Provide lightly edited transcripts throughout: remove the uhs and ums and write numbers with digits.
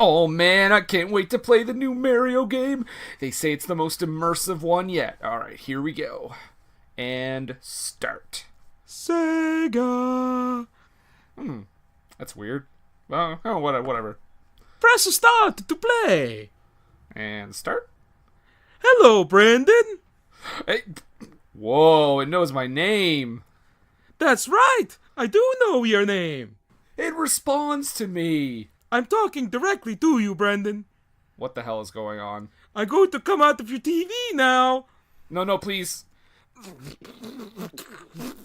Oh man, I can't wait to play the new Mario game. They say it's the most immersive one yet. Alright, here we go. And start. Sega. That's weird. Whatever. Press start to play. And start. Hello, Brandon. Hey. Whoa, it knows my name. That's right. I do know your name. It responds to me. I'm talking directly to you, Brandon. What the hell is going on? I'm going to come out of your TV now. No, please.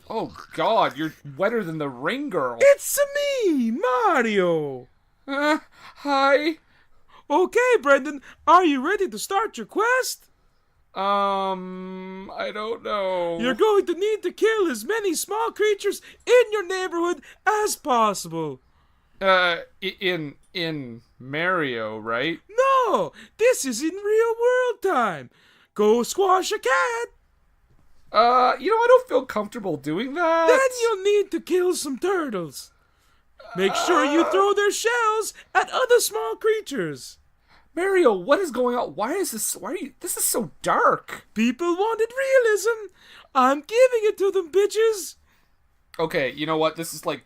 Oh, God, you're wetter than the ring girl. It's me, Mario. Hi. Okay, Brandon, are you ready to start your quest? I don't know. You're going to need to kill as many small creatures in your neighborhood as possible. In Mario, right? No, this is in real world time. Go squash a cat. I don't feel comfortable doing that. Then you'll need to kill some turtles. Make sure you throw their shells at other small creatures. Mario, what is going on? This is so dark. People wanted realism. I'm giving it to them, bitches. Okay, you know what? This is like,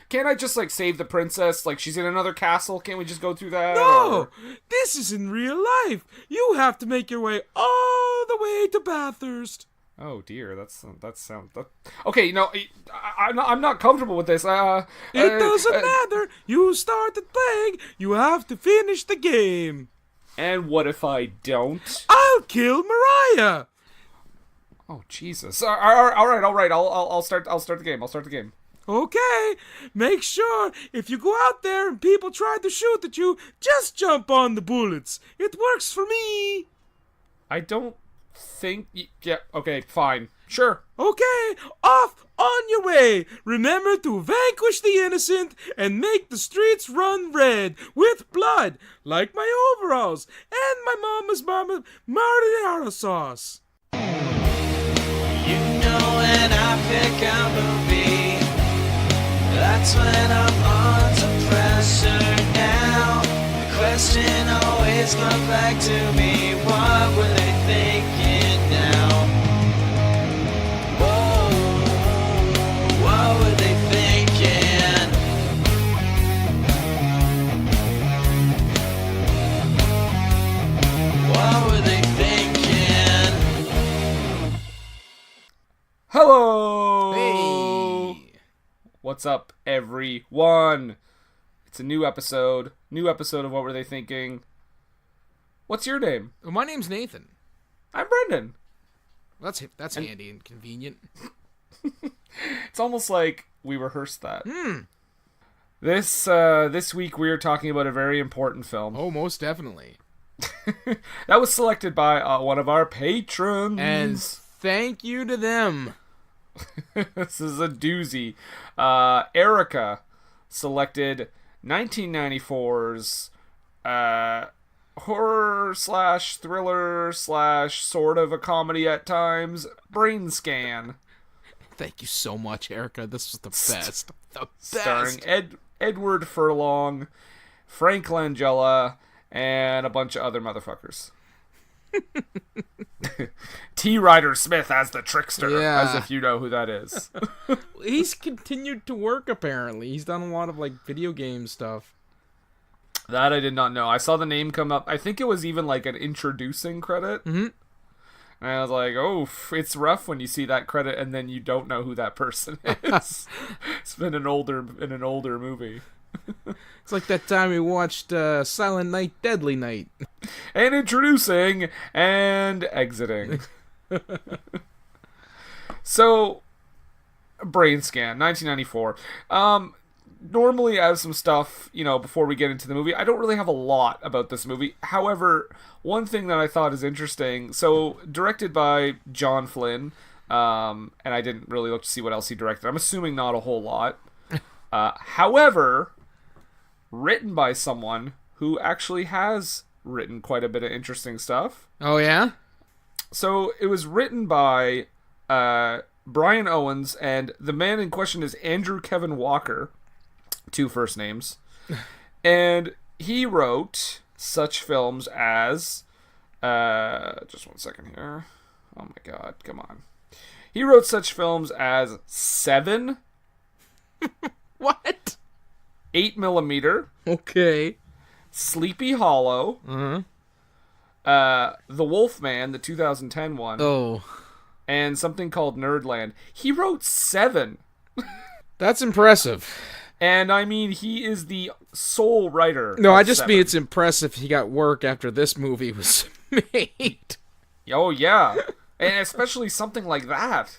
can't I just like save the princess? Like she's in another castle. Can't we just go through that? No, this is in real life. You have to make your way all the way to Bathurst. Oh dear, that sounds. Okay, I'm not comfortable with this. It doesn't matter. You started playing. You have to finish the game. And what if I don't? I'll kill Mariah. Oh Jesus! All right. I'll start the game. Okay. Make sure if you go out there and people try to shoot at you, just jump on the bullets. It works for me. I don't think. Yeah. Okay. Fine. Sure. Okay. Off on your way. Remember to vanquish the innocent and make the streets run red with blood, like my overalls and my mama's marinara sauce. You know when I pick a movie, that's when I'm under pressure now. The question always comes back to me, what were they thinking now? Whoa, what were they thinking? What were they thinking? Hello! Hey! What's up, everyone? It's a new episode of What Were They Thinking? What's your name? Well, my name's Nathan. I'm Brendan. That's handy and convenient. It's almost like we rehearsed that. This week we are talking about a very important film. Oh, most definitely. That was selected by one of our patrons. And thank you to them. This is a doozy. Erica selected 1994's horror / thriller / sort of a comedy at times, Brainscan. Thank you so much, Erica. This was the best. The best. Starring Edward Furlong, Frank Langella, and a bunch of other motherfuckers. T. Ryder Smith as the trickster, as if you know who that is. He's continued to work, apparently. He's done a lot of, video game stuff. That I did not know. I saw the name come up. I think it was even, an introducing credit. Mm-hmm. And I was like, oh, it's rough when you see that credit and then you don't know who that person is. It's been in an older movie. It's like that time we watched Silent Night, Deadly Night. And introducing and exiting. So, Brainscan, 1994. Normally I have some stuff, before we get into the movie. I don't really have a lot about this movie. However, one thing that I thought is interesting, so directed by John Flynn, and I didn't really look to see what else he directed. I'm assuming not a whole lot. However, written by someone who actually has written quite a bit of interesting stuff. Oh, yeah? So it was written by Brian Owens, and the man in question is Andrew Kevin Walker, 2 first names. And he wrote such films as just one second here. Oh my god, come on. He wrote such films as Seven, What? 8mm, Okay. Sleepy Hollow, Uh-huh. The Wolfman, the 2010 one, Oh. and something called Nerdland. He wrote 7. That's impressive. And I mean, he is the sole writer. No, of I just 7. mean it's impressive he got work after this movie was made. Oh, yeah. And especially something like that.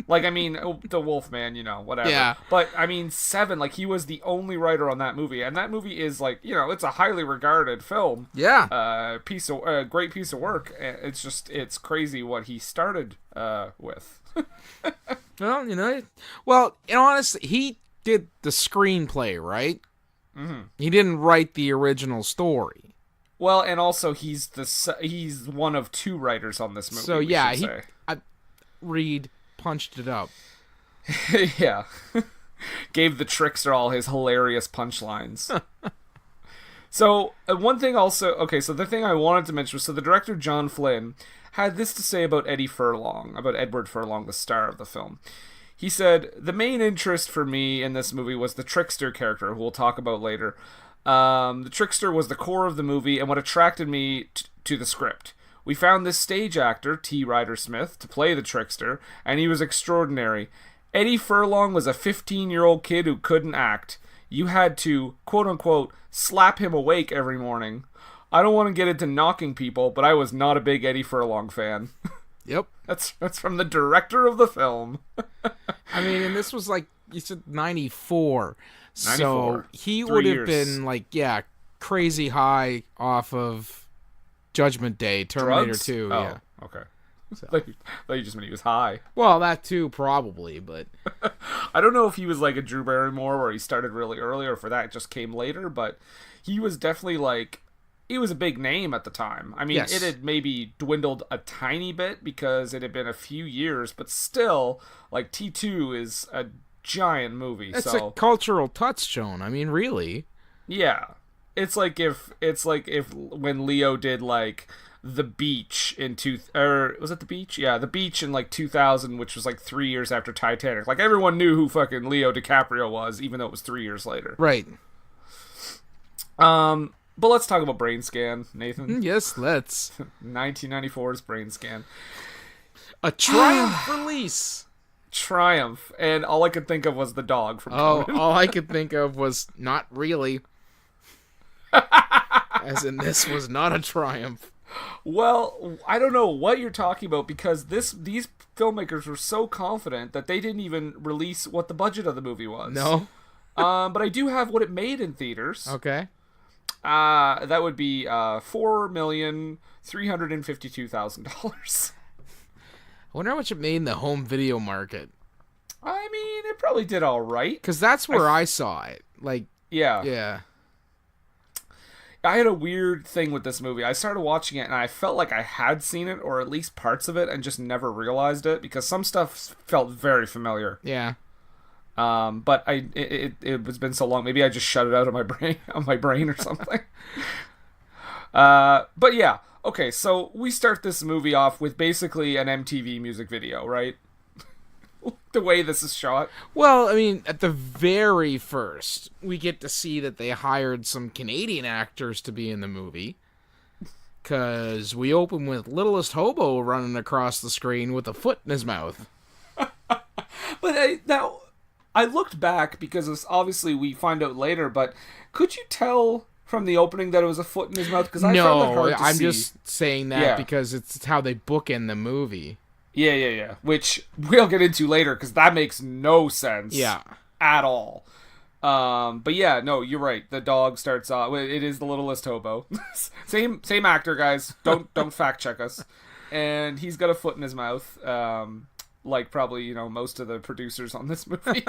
Like, I mean, the Wolfman, whatever. Yeah. But, I mean, 7, like, he was the only writer on that movie. And that movie is, like, it's a highly regarded film. Yeah. Great piece of work. It's crazy what he started with. Well, in honesty, he did the screenplay, right? Mm-hmm. He didn't write the original story. Well, and also he's one of 2 writers on this movie. So yeah, Reed punched it up. Yeah. Gave the trickster all his hilarious punchlines. So, one thing also... Okay, so the thing I wanted to mention was... So, the director, John Flynn, had this to say about Eddie Furlong, about Edward Furlong, the star of the film. He said, "The main interest for me in this movie was the trickster character, who we'll talk about later. The trickster was the core of the movie and what attracted me to the script. We found this stage actor, T. Ryder Smith, to play the trickster, and he was extraordinary. Eddie Furlong was a 15-year-old kid who couldn't act. You had to, quote-unquote, slap him awake every morning. I don't want to get into knocking people, but I was not a big Eddie Furlong fan." Yep. That's from the director of the film. I mean, and this was like, you said 94. 94. So he 3 would have years. been like, crazy high off of Judgment Day, Terminator Drugs? 2. Oh, Yeah. okay. Thought you just meant he was high. Well, that too, probably, but... I don't know if he was like a Drew Barrymore where he started really early or if that just came later, but he was definitely like... He was a big name at the time. I mean, Yes. It had maybe dwindled a tiny bit because it had been a few years, but still, like, T2 is a giant movie. It's so a cultural touchstone. I mean, really. yeah. It's like if when Leo did like The Beach was it The Beach? Yeah, The Beach in like 2000, which was like 3 years after Titanic. Like everyone knew who fucking Leo DiCaprio was, even though it was 3 years later. Right. But let's talk about Brainscan, Nathan. Yes, let's. 1994's Brainscan. A triumph release. Triumph, and all I could think of was the dog from Oh, Conan. all I could think of was not really. As in, this was not a triumph. Well, I don't know what you're talking about because these filmmakers were so confident that they didn't even release what the budget of the movie was. No? But I do have what it made in theaters. Okay. That would be $4,352,000. I wonder how much it made in the home video market. I mean, it probably did all right. Because that's where I saw it. Like, Yeah. yeah. I had a weird thing with this movie. I started watching it and I felt like I had seen it, or at least parts of it, and just never realized it because some stuff felt very familiar. Yeah. But it was been so long. Maybe I just shut it out of my brain or something. But yeah. Okay, so we start this movie off with basically an MTV music video, right? The way this is shot. Well, I mean, at the very first, we get to see that they hired some Canadian actors to be in the movie. Because we open with Littlest Hobo running across the screen with a foot in his mouth. But now, I looked back because obviously we find out later, but could you tell from the opening that it was a foot in his mouth? Because I found that hard to I'm see. just saying that because it's how they bookend the movie. Yeah. Which we'll get into later because that makes no sense. Yeah. At all. But yeah, no, you're right. The dog starts off. It is the Littlest Hobo. same actor, guys. Don't fact check us. And he's got a foot in his mouth. Like probably most of the producers on this movie.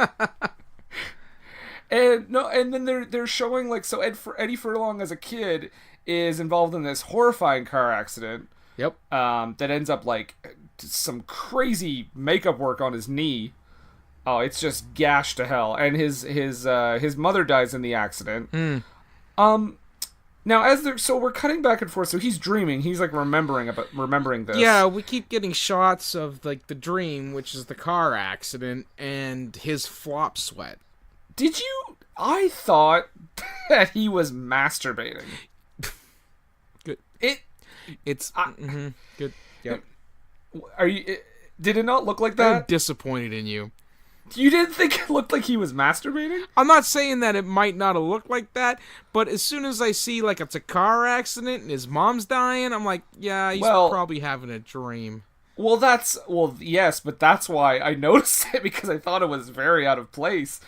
And then they're showing like Eddie Furlong as a kid is involved in this horrifying car accident. Yep. That ends up like some crazy makeup work on his knee. Oh, it's just gashed to hell. And his mother dies in the accident. Now, so we're cutting back and forth. So he's dreaming. He's like remembering this. Yeah, we keep getting shots of like the dream, which is the car accident, and his flop sweat. Did you? I thought that he was masturbating. Good. It's good. Yep. Did it not look like that? I'm disappointed in you. You didn't think it looked like he was masturbating? I'm not saying that it might not have looked like that, but as soon as I see like it's a car accident and his mom's dying, I'm like, yeah, he's probably having a dream. Well, yes, but that's why I noticed it, because I thought it was very out of place.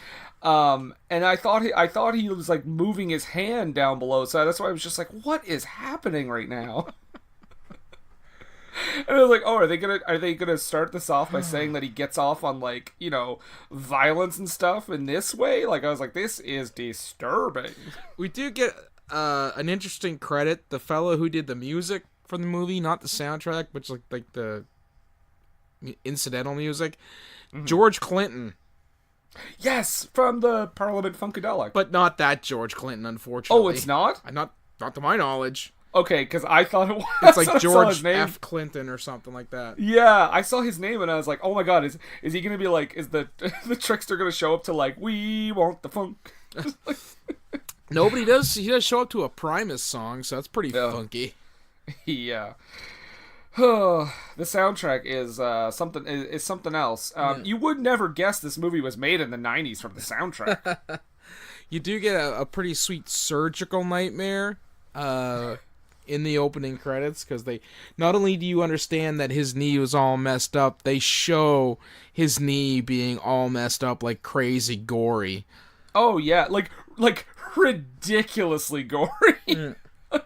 And I thought he was like moving his hand down below, so that's why I was just like, what is happening right now? And I was like, oh, are they gonna start this off by saying that he gets off on, like, you know, violence and stuff in this way? Like, I was like, this is disturbing. We do get an interesting credit. The fellow who did the music for the movie, not the soundtrack, but like the incidental music, George Clinton. Yes, from the Parliament Funkadelic. But not that George Clinton, unfortunately. Oh, it's not? Not to my knowledge. Okay, because I thought it was. It's like George F. Clinton or something like that. Yeah, I saw his name and I was like, oh my god, is he going to be like, is the trickster going to show up to like, we want the funk? Nobody does. He does show up to a Primus song, so that's pretty funky. Yeah. The soundtrack is something else. You would never guess this movie was made in the 90s from the soundtrack. You do get a pretty sweet surgical nightmare in the opening credits, because they not only do you understand that his knee was all messed up, they show his knee being all messed up, like crazy gory. Oh yeah, like ridiculously gory.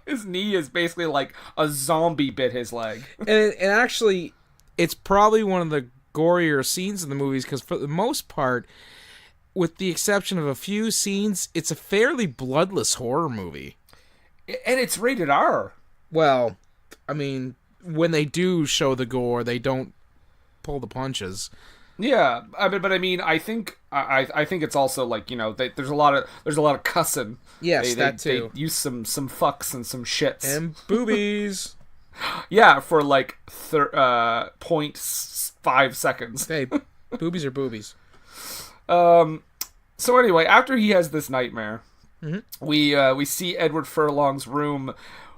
His knee is basically like a zombie bit his leg. And actually, it's probably one of the gorier scenes in the movies, because for the most part, with the exception of a few scenes, it's a fairly bloodless horror movie. And it's rated R. Well, I mean, when they do show the gore, they don't pull the punches. Yeah, I mean, I think it's also like, you know, there's a lot of cussing. Yes, that too. They use some fucks and some shits and boobies. Yeah, for like 0.5 seconds. Hey, boobies are boobies. So anyway, after he has this nightmare, we see Edward Furlong's room,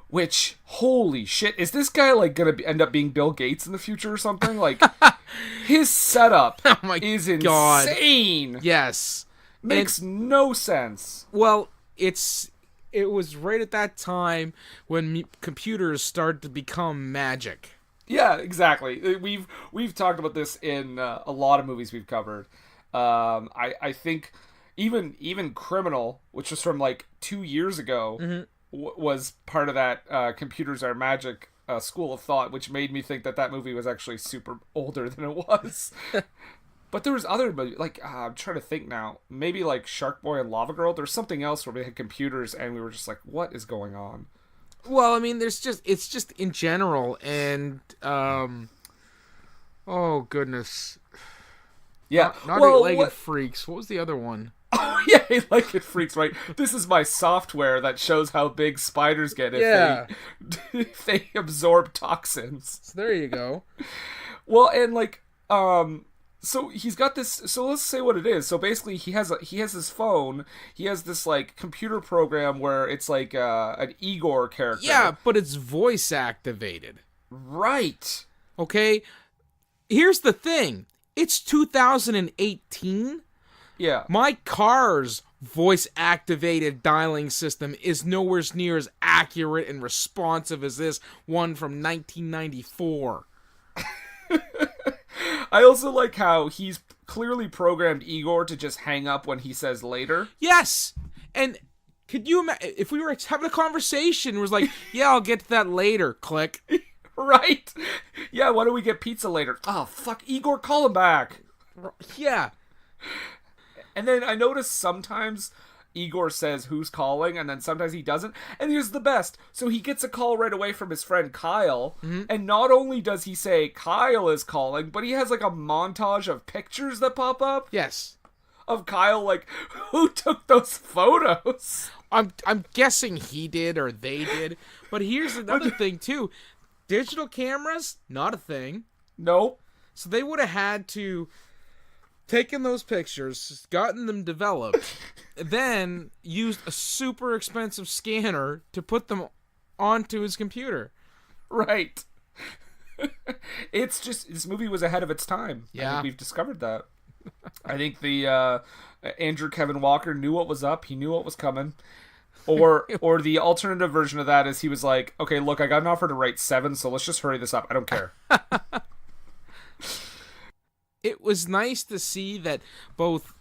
which, holy shit, is this guy like gonna end up being Bill Gates in the future or something? Like, his setup is insane. Yes, makes no sense. Well, it was right at that time when computers started to become magic. Yeah, exactly. We've talked about this in a lot of movies we've covered. I think even Criminal, which was from like 2 years ago, was part of that computers are magic school of thought, which made me think that movie was actually super older than it was. But there was other movies, like, I'm trying to think now, maybe like Shark Boy and Lava Girl. There's something else where we had computers and we were just like, what is going on? Well, I mean, it's just in general, and oh goodness. Yeah, not Eight-Legged Freaks. What was the other one? Oh yeah, Eight-Legged Freaks, right? This is my software that shows how big spiders get if they absorb toxins. So there you go. Well, and like, so he's got this. So let's say what it is. So basically, he has his phone. He has this like computer program where it's like an Igor character. Yeah, but it's voice activated. Right. Okay. Here's the thing. It's 2018. Yeah. My car's voice-activated dialing system is nowhere near as accurate and responsive as this one from 1994. I also like how he's clearly programmed Igor to just hang up when he says later. Yes! And could you imagine, if we were having a conversation, it was like, yeah, I'll get to that later, click. Right? Yeah, why don't we get pizza later? Oh, fuck, Igor, call him back. Yeah. And then I notice sometimes Igor says who's calling, and then sometimes he doesn't. And here's the best. So he gets a call right away from his friend Kyle, and not only does he say Kyle is calling, but he has like a montage of pictures that pop up. Yes. Of Kyle, like, who took those photos? I'm guessing he did or they did. But here's another thing too. Digital cameras, not a thing. Nope. So they would have had to taken those pictures, gotten them developed, then used a super expensive scanner to put them onto his computer. Right. It's just, this movie was ahead of its time. Yeah. I think we've discovered that. I think the Andrew Kevin Walker knew what was up. He knew what was coming. Or the alternative version of that is he was like, okay, look, I got an offer to write 7, so let's just hurry this up. I don't care. It was nice to see that both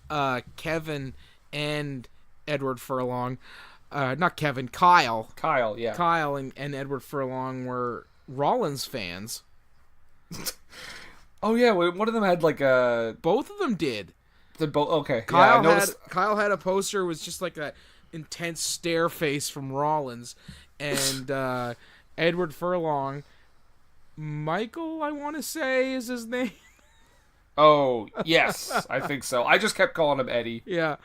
Kevin and Edward Furlong, not Kevin, Kyle. Kyle, yeah. Kyle and Edward Furlong were Rollins fans. Oh, yeah, one of them had like a... Both of them did. Okay. Kyle, yeah, I noticed... Kyle had a poster. It was just like a intense stare face from Rollins. And Edward Furlong, Michael, I want to say, is his name. Oh, yes, I think so. I just kept calling him Eddie. Yeah.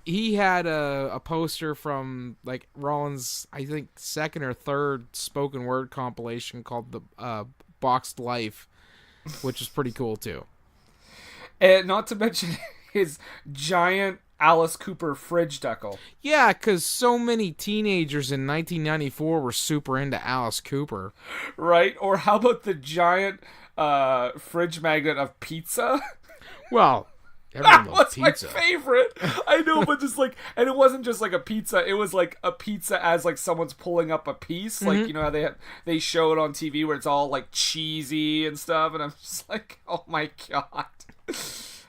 He had a poster from like Rollins, I think second or third spoken word compilation called the Boxed Life, which is pretty cool too. And not to mention his giant Alice Cooper fridge decal. Yeah, because so many teenagers in 1994 were super into Alice Cooper. Right? Or how about the giant fridge magnet of pizza? Well, everyone that loves was pizza. my favorite. I know, but just like, and it wasn't just like a pizza. It was like a pizza as like someone's pulling up a piece. Like, you know how they show it on TV where it's all like cheesy and stuff. And I'm just like, oh my God.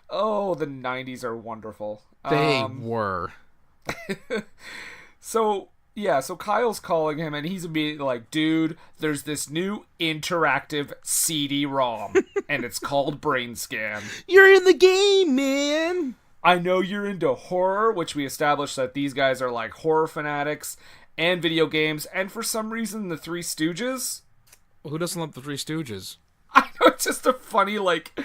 Oh, the 90s are wonderful. They were. So Kyle's calling him, and he's immediately like, dude, there's this new interactive CD-ROM, and it's called Brainscan. You're in the game, man! I know you're into horror, which we established that these guys are like horror fanatics, and video games, and for some reason, the Three Stooges. Well, who doesn't love the Three Stooges? I know, it's just a funny, like,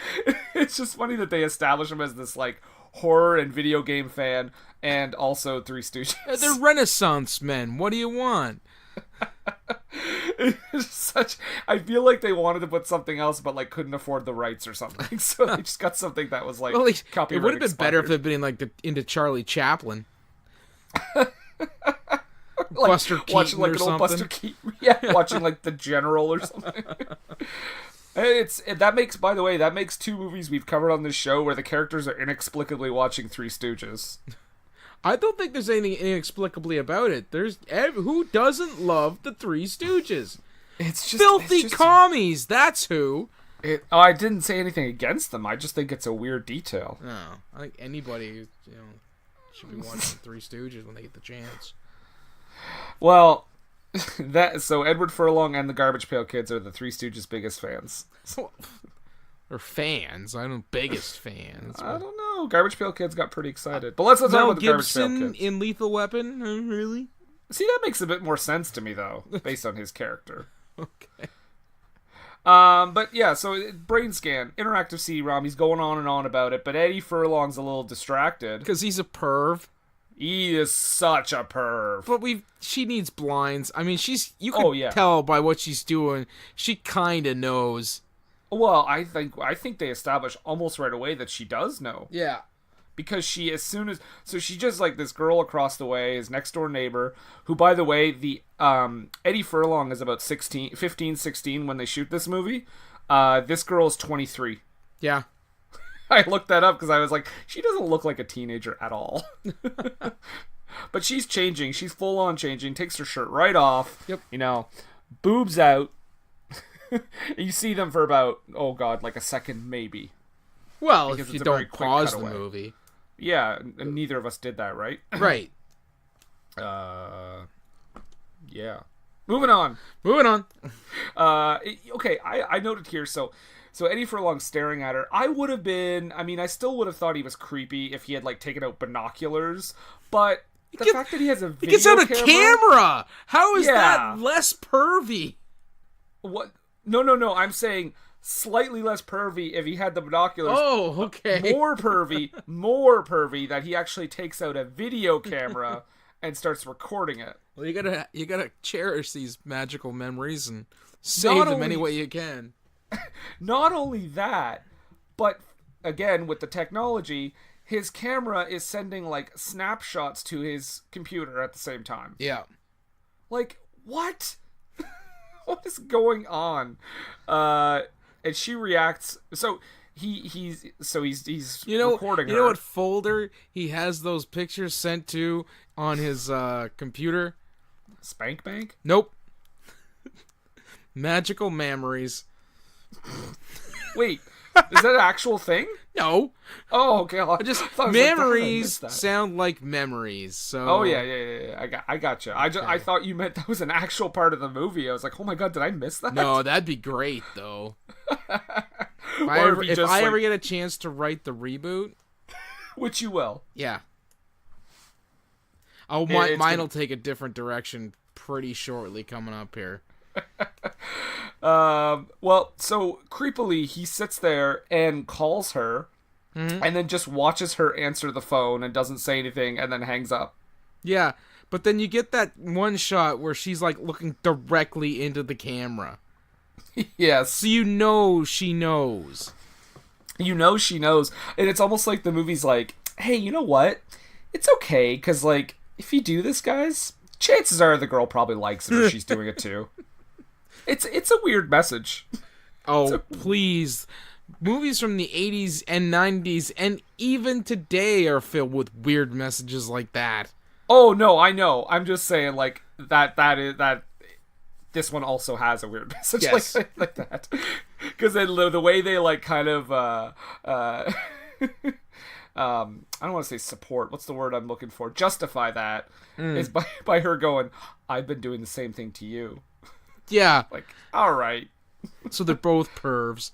it's just funny that they establish him as this, like, horror and video game fan, and also Three Stooges. They're Renaissance men. What do you want? It's such. I feel like they wanted to put something else, but like couldn't afford the rights or something, so they just got something that was like. Well, it copyright would have been better if expired. they'd been like into Charlie Chaplin, Like, Buster Keaton watching like or an something. old Buster Keaton, yeah, watching like The General or something. That makes 2 movies we've covered on this show where the characters are inexplicably watching Three Stooges. I don't think there's anything inexplicably about it. Who doesn't love the Three Stooges? It's just Filthy commies. That's who. I didn't say anything against them. I just think it's a weird detail. No, I think anybody should be watching Three Stooges when they get the chance. Well, so Edward Furlong and the Garbage Pail Kids are the Three Stooges' biggest fans. Or fans. I don't know, biggest fans. I don't know. Garbage Pail Kids got pretty excited. But let's not talk Mel about the Garbage Pail Gibson Kids. in Lethal Weapon? Really? See, that makes a bit more sense to me, though, based on his character. Okay. But yeah, so Brainscan, interactive CD-ROM, he's going on and on about it, but Eddie Furlong's a little distracted. Because he's a perv. He is such a perv. But she needs blinds. I mean, you can tell by what she's doing. She kind of knows. Well, I think they establish almost right away that she does know. Yeah. Because she just like this girl across the way, his next door neighbor, who, by the way, the Eddie Furlong is about 15, 16 when they shoot this movie. This girl is 23. Yeah. I looked that up because I was like, she doesn't look like a teenager at all. But she's changing. She's full on changing. Takes her shirt right off. Yep. Boobs out. You see them for about, like a second maybe. Well, Because if you it's a very don't quick pause the cutaway. movie. Yeah, and neither of us did that, right? Right. Yeah. Moving on. Okay, I noted here, so Eddie Furlong staring at her. I still would have thought he was creepy if he had, like, taken out binoculars, but the fact that he has a video He gets out a camera! How is Yeah. that less pervy? What? No, I'm saying slightly less pervy if he had the binoculars. Oh, okay. More pervy that he actually takes out a video camera and starts recording it. Well, you gotta cherish these magical memories and save them any way you can. Not only that, but again with the technology, his camera is sending like snapshots to his computer at the same time. Yeah. Like, what? What is going on? And she reacts. So he's recording her. You know what folder he has those pictures sent to on his computer? Spank Bank? Nope. Magical memories. Wait, is that an actual thing? No. Oh, okay. Memories sound like memories. So. Oh yeah. I got you. I thought you meant that was an actual part of the movie. I was like, oh my god, did I miss that? No, that'd be great though. If I ever get a chance to write the reboot, which you will. Yeah. Mine will take a different direction pretty shortly coming up here. Well, so creepily he sits there and calls her, and then just watches her answer the phone and doesn't say anything, and then hangs up. Yeah, but then you get that one shot where she's like looking directly into the camera. Yes. So you know she knows. You know she knows, and it's almost like the movie's like, hey, you know what? It's okay, because like if you do this, guys, chances are the girl probably likes it or she's doing it too. It's a weird message. Oh, please. Movies from the 80s and 90s and even today are filled with weird messages like that. Oh, no, I know. I'm just saying, like, that this one also has a weird message yes. like that. Because the way they, like, kind of, I don't want to say support. What's the word I'm looking for? Justify that is by her going, I've been doing the same thing to you. Yeah. Like, all right. So they're both pervs.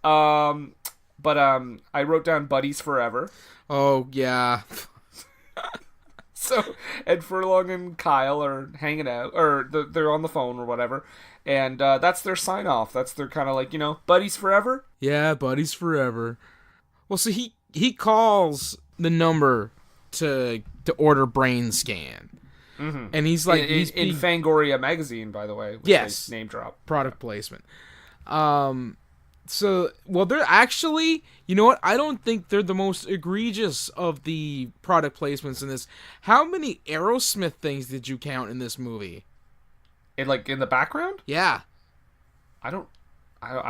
But I wrote down buddies forever. Oh, yeah. So Ed Furlong and Kyle are hanging out, or they're on the phone or whatever, and that's their sign off. That's their kind of like, buddies forever. Yeah, buddies forever. Well, so he calls the number to order Brainscan. Mm-hmm. And he's like... In Fangoria magazine, by the way. Which yes. Name drop. Product placement. So, well, they're actually... You know what? I don't think they're the most egregious of the product placements in this. How many Aerosmith things did you count in this movie? In the background? Yeah.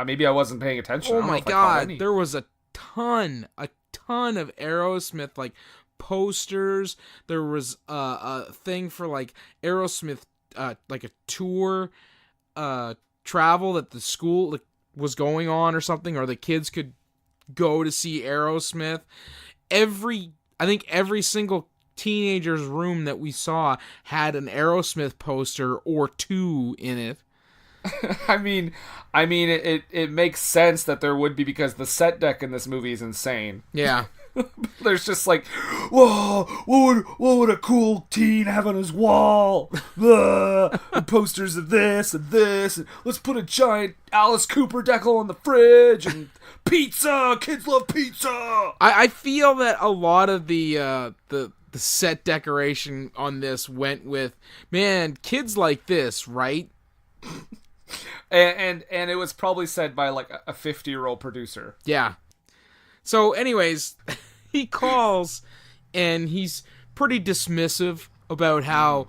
Maybe I wasn't paying attention. Oh my god. There was a ton of Aerosmith, like... posters. There was a thing for like Aerosmith like a tour travel that the school was going on or something, or the kids could go to see Aerosmith. I think every single teenager's room that we saw had an Aerosmith poster or two in it. I mean it makes sense that there would be, because the set deck in this movie is insane. Yeah. There's just like, whoa, what would a cool teen have on his wall? Posters of this and this, and let's put a giant Alice Cooper decal on the fridge, and pizza, kids love pizza. I feel that a lot of the set decoration on this went with, man, kids like this, right? and it was probably said by like a 50-year-old producer. Yeah. So anyways, he calls and he's pretty dismissive about how,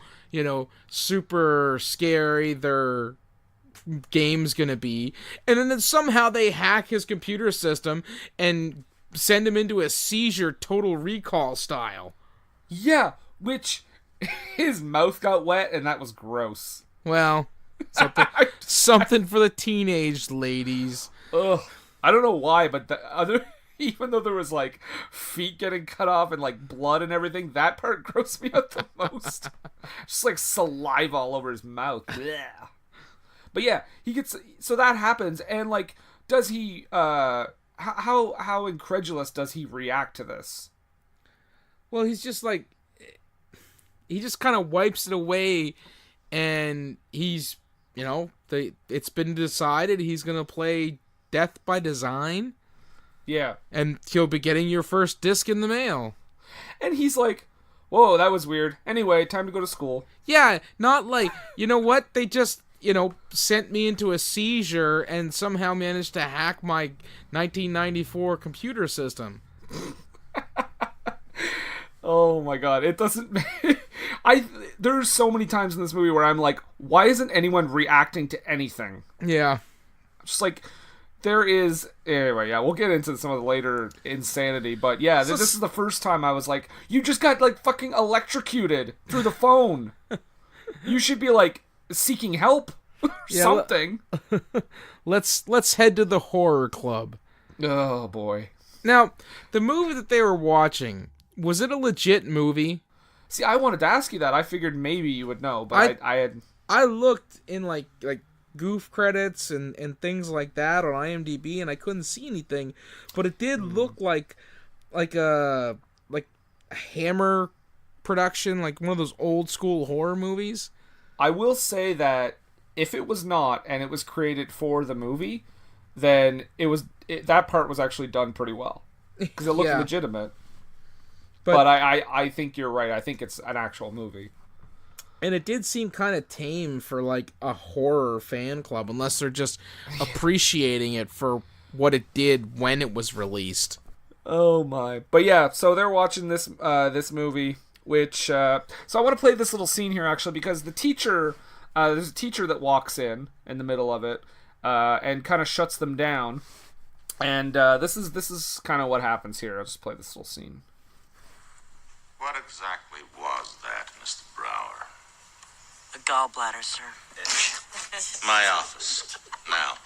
super scary their game's gonna be. And then somehow they hack his computer system and send him into a seizure Total Recall style. Yeah, which his mouth got wet and that was gross. Well, something for the teenage ladies. Ugh. I don't know why, but even though there was like feet getting cut off and like blood and everything, that part grossed me out the most. Just like saliva all over his mouth. Blech. But yeah, so that happens, and like, does he how incredulous does he react to this? Well, he's just like, he just kind of wipes it away, and he's, it's been decided he's gonna play Death by Design. Yeah. And you'll be getting your first disc in the mail. And he's like, whoa, that was weird. Anyway, time to go to school. Yeah, not like, you know what? They just, sent me into a seizure and somehow managed to hack my 1994 computer system. Oh my god, it doesn't... There's so many times in this movie where I'm like, why isn't anyone reacting to anything? Yeah. Just like, there is... Anyway, yeah, we'll get into some of the later insanity, but yeah, this is the first time I was like, you just got, like, fucking electrocuted through the phone. You should be, like, seeking help or something. Let's head to the horror club. Oh, boy. Now, the movie that they were watching, was it a legit movie? See, I wanted to ask you that. I figured maybe you would know, but I looked in, like goof credits and things like that on IMDb, and I couldn't see anything, but it did look like a Hammer production, like one of those old school horror movies. I will say that if it was not, and it was created for the movie, then that part was actually done pretty well because it looked legitimate. But I think you're right. I think it's an actual movie. And it did seem kind of tame for, like, a horror fan club, unless they're just appreciating it for what it did when it was released. Oh, my. But, yeah, so they're watching this movie, which... so I want to play this little scene here, actually, because the teacher... there's a teacher that walks in the middle of it, and kind of shuts them down. And this is kind of what happens here. I'll just play this little scene. What exactly was that, Mr. Brower? A gallbladder, sir. My office. Now.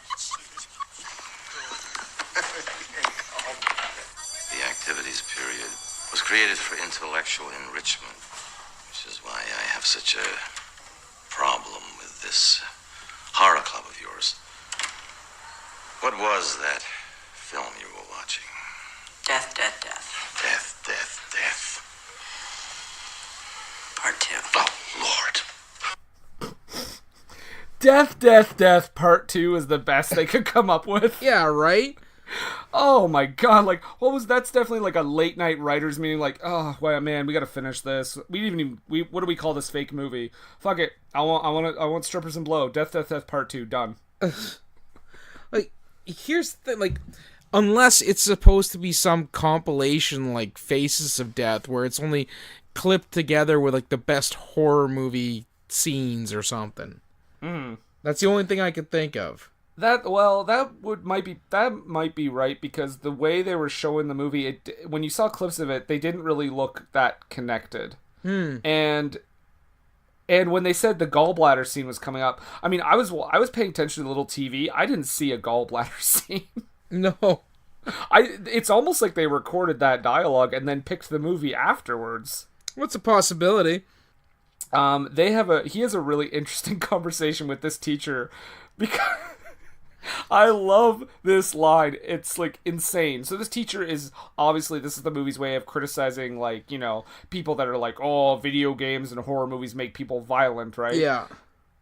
The activities period was created for intellectual enrichment, which is why I have such a problem with this horror club of yours. What was that film you were watching? Death, death, death. Death, death, death. Part 2. Oh, Lord. Death, Death, Death Part 2 is the best they could come up with. Yeah, right? Oh my god, like, that's definitely like a late night writers meeting, like, oh, well, man, we gotta finish this. What do we call this fake movie? Fuck it. I want strippers and blow. Death, Death, Death Part 2, done. Like, here's the thing, like, unless it's supposed to be some compilation like Faces of Death, where it's only clipped together with, like, the best horror movie scenes or something. That's the only thing I could think of. That might be right, because the way they were showing the movie, when you saw clips of it, they didn't really look that connected. And when they said the gallbladder scene was coming up, I mean, I was paying attention to the little TV. I didn't see a gallbladder scene. No. It's almost like they recorded that dialogue and then picked the movie afterwards. What's a possibility? He has a really interesting conversation with this teacher, because I love this line. It's, like, insane. So this teacher is, obviously, this is the movie's way of criticizing, like, people that are like, oh, video games and horror movies make people violent, right? Yeah.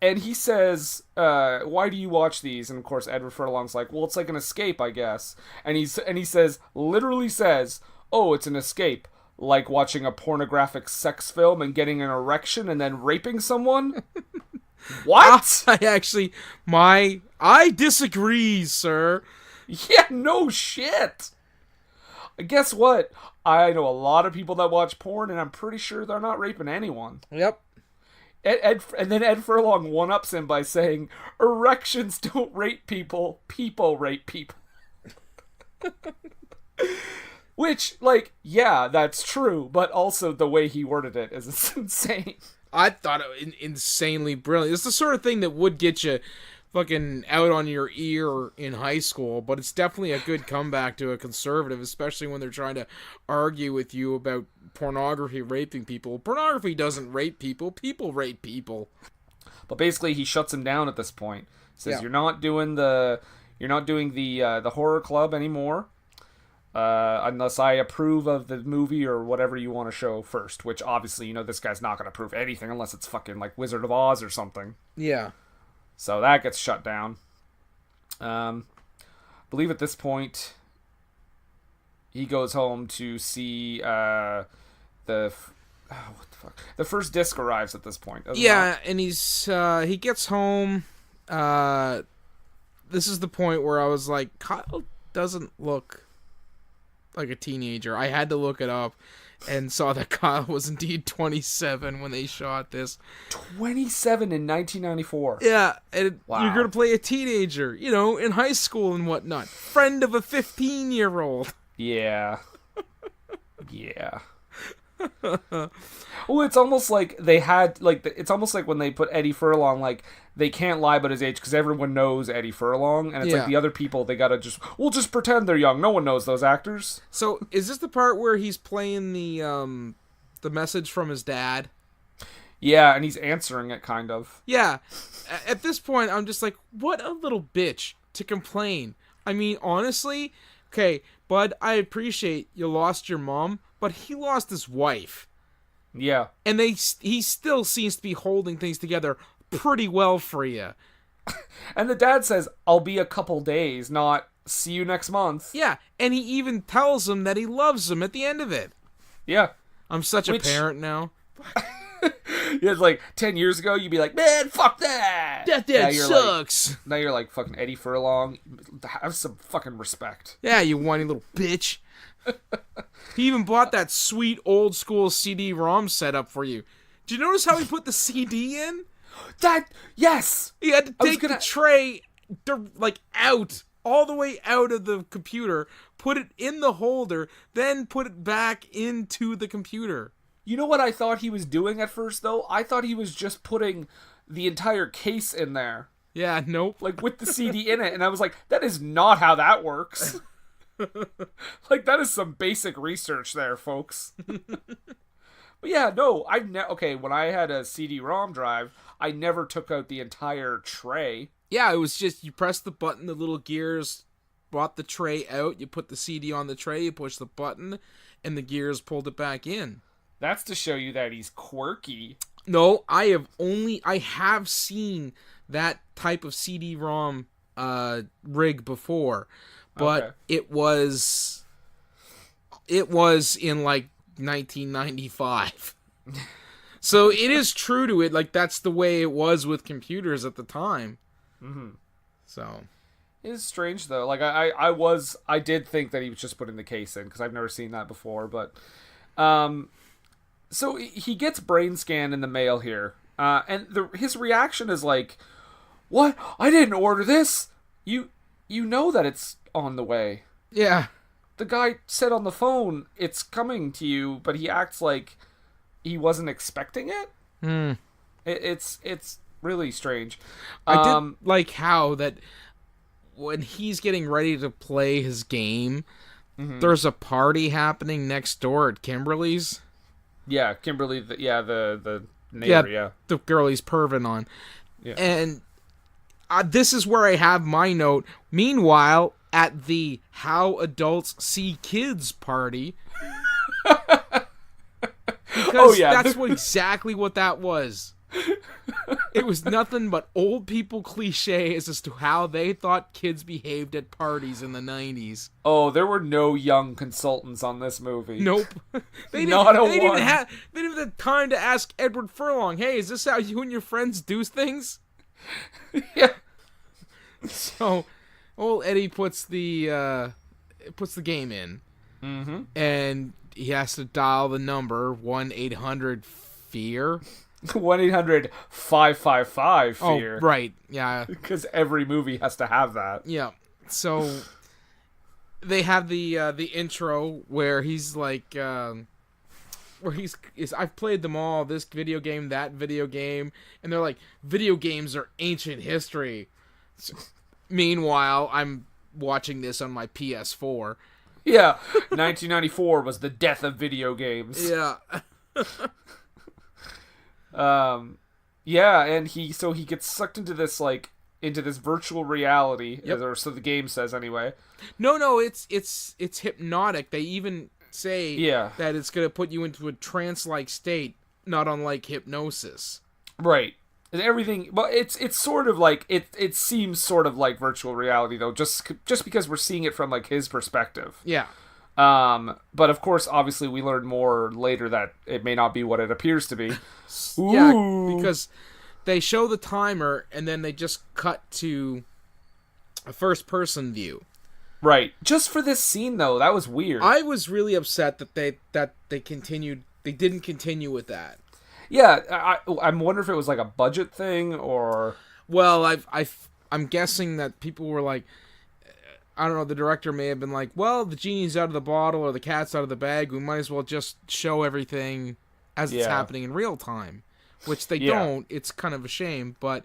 And he says, why do you watch these? And of course, Edward Furlong's like, well, it's like an escape, I guess. And he literally says, oh, it's an escape. Like watching a pornographic sex film and getting an erection and then raping someone? What? I disagree, sir. Yeah, no shit. Guess what? I know a lot of people that watch porn, and I'm pretty sure they're not raping anyone. Yep. And then Ed Furlong one-ups him by saying, erections don't rape people, people rape people. Which, like, yeah, that's true, but also the way he worded it is insane. I thought it was insanely brilliant. It's the sort of thing that would get you fucking out on your ear in high school, but it's definitely a good comeback to a conservative, especially when they're trying to argue with you about pornography raping people. Pornography doesn't rape people, people rape people. But basically, he shuts him down at this point. Says, You're not doing the horror club anymore. Unless I approve of the movie or whatever you want to show first, which obviously, this guy's not going to approve anything unless it's fucking like Wizard of Oz or something. Yeah. So that gets shut down. believe at this point he goes home to see what the fuck? The first disc arrives at this point. Yeah, and he gets home. This is the point where I was like, Kyle doesn't look like a teenager. I had to look it up and saw that Kyle was indeed 27 when they shot this. 27 in 1994. Yeah, and Wow. you're going to play a teenager, in high school and whatnot. Friend of a 15-year-old. Yeah. Yeah. Well, it's almost like they had, it's almost like when they put Eddie Furlong, they can't lie about his age because everyone knows Eddie Furlong, and it's like the other people, they gotta we'll just pretend they're young. No one knows those actors. So, is this the part where he's playing the message from his dad? Yeah, and he's answering it, kind of. Yeah. At this point, I'm just like, what a little bitch to complain. I mean, honestly, okay, bud, I appreciate you lost your mom, but he lost his wife. Yeah. And he still seems to be holding things together pretty well for you. And the dad says, I'll be a couple days, not see you next month. Yeah, and he even tells him that he loves him at the end of it. Yeah. I'm such a parent now. Yeah, it's like 10 years ago, you'd be like, man, fuck that! That sucks! Now you're like fucking Eddie Furlong. Have some fucking respect. Yeah, you whiny little bitch. He even bought that sweet old school CD-ROM setup for you. Did you notice how he put the CD in? Yes! He had to take the tray, out, all the way out of the computer, put it in the holder, then put it back into the computer. You know what I thought he was doing at first, though? I thought he was just putting the entire case in there. Yeah, nope. With the CD in it. And I was like, that is not how that works. That is some basic research there, folks. But yeah, no, when I had a CD-ROM drive, I never took out the entire tray. Yeah, it was just, you press the button, the little gears brought the tray out, you put the CD on the tray, you push the button, and the gears pulled it back in. That's to show you that he's quirky. No, I have seen that type of CD-ROM rig before, but it was in 1995. So it is true to it, that's the way it was with computers at the time. Mm-hmm. So it is strange though. I did think that he was just putting the case in because I've never seen that before, but so he gets Brainscan in the mail here, and his reaction is like, "What? I didn't order this. You know that it's on the way." Yeah. The guy said on the phone, "It's coming to you," but he acts like he wasn't expecting it. It's really strange. I did like how that when he's getting ready to play his game, there's a party happening next door at Kimberly's. Yeah, Kimberly. The neighbor. Yeah, the girl he's perving on. Yeah. And this is where I have my note. Meanwhile, at the How Adults See Kids party. Because that's exactly what that was. It was nothing but old people cliches as to how they thought kids behaved at parties in the 90s. Oh, there were no young consultants on this movie. Nope. They didn't even have the time to ask Edward Furlong, "Hey, is this how you and your friends do things?" Yeah. So, old Eddie puts the game in, and he has to dial the number 1-800-FEAR. 1-800-555-FEAR. Oh, right. Yeah. Because every movie has to have that. Yeah. So they have the intro where he's like, I've played them all, this video game, that video game, and they're like, video games are ancient history. So, meanwhile, I'm watching this on my PS4. Yeah. 1994 was the death of video games. Yeah. Yeah, and he gets sucked into this virtual reality, or so the game says anyway. No, it's hypnotic. They even say that it's gonna put you into a trance-like state, not unlike hypnosis. Right. And everything, well, it's sort of like it seems sort of like virtual reality though, just because we're seeing it from like his perspective. Yeah. But of course, obviously, we learn more later that it may not be what it appears to be. Yeah, Ooh. because they show the timer and then they just cut to a first-person view. Right. Just for this scene though, that was weird. I was really upset that they didn't continue with that. Yeah, I'm wondering if it was like a budget thing or... Well, I'm guessing that people were like, I don't know, the director may have been like, well, the genie's out of the bottle or the cat's out of the bag, we might as well just show everything as it's happening in real time. Which they don't. It's kind of a shame, but...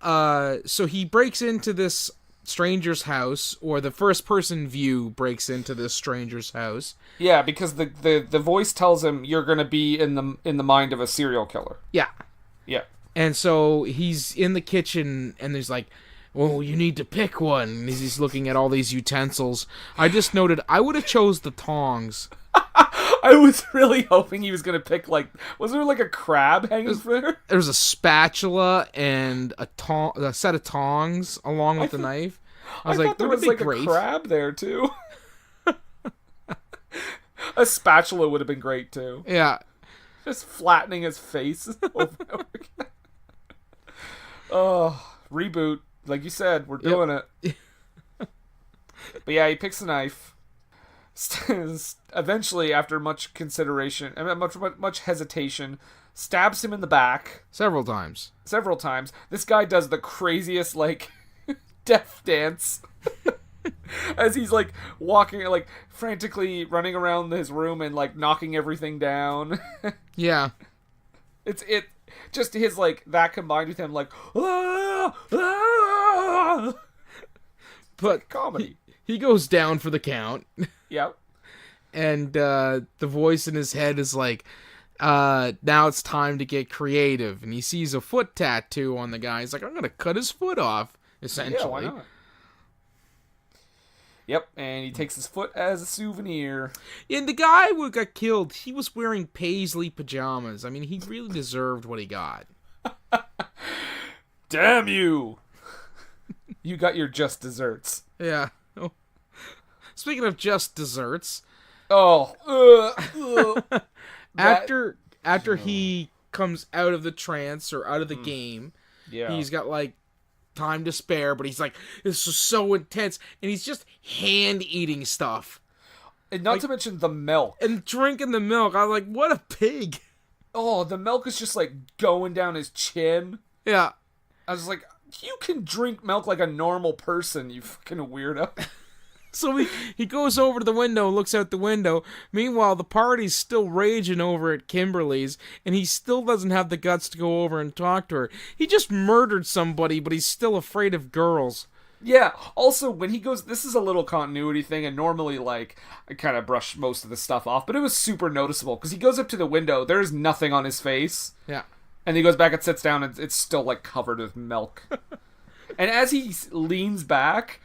so he breaks into this stranger's house, or the first-person view breaks into this stranger's house. Yeah, because the voice tells him you're going to be in the mind of a serial killer. Yeah. Yeah. And so he's in the kitchen, and there's like, well, you need to pick one. And he's looking at all these utensils. I just noted, I would have chose the tongs. I was really hoping he was going to pick, like, was there like a crab hanging there? There's a spatula and a set of tongs along with the knife. I was like, there would was be like great. a crab there too. A spatula would have been great too. Yeah. Just flattening his face over and over again. Oh, reboot. Like you said, we're doing it. But yeah, he picks a knife. Eventually, after much consideration, much hesitation, stabs him in the back Several times. This guy does the craziest, like, death dance as he's, like, walking, like, frantically running around his room and, like, knocking everything down. Yeah. It just his, like, that combined with him, like, ah, ah, But comedy. He goes down for the count. Yep. And the voice in his head is like, now it's time to get creative. And he sees a foot tattoo on the guy. He's like, I'm going to cut his foot off, essentially. Yeah, why not? Yep, and he takes his foot as a souvenir. And the guy who got killed, he was wearing paisley pajamas. I mean, he really deserved what he got. Damn you! You got your just desserts. Yeah. Oh. Speaking of just desserts... After he comes out of the trance or out of the game, he's got like time to spare, but he's like, this is so intense, and he's just hand eating stuff. And not to mention the milk. And drinking the milk. I'm like, what a pig. Oh, the milk is just like going down his chin. Yeah. I was like, you can drink milk like a normal person, you fucking weirdo. So he goes over to the window, looks out the window. Meanwhile, the party's still raging over at Kimberly's, and he still doesn't have the guts to go over and talk to her. He just murdered somebody, but he's still afraid of girls. Yeah, also, when he goes, this is a little continuity thing, and normally, like, I kind of brush most of the stuff off, but it was super noticeable, because he goes up to the window, there's nothing on his face. Yeah. And he goes back and sits down, and it's still, like, covered with milk. And as he leans back...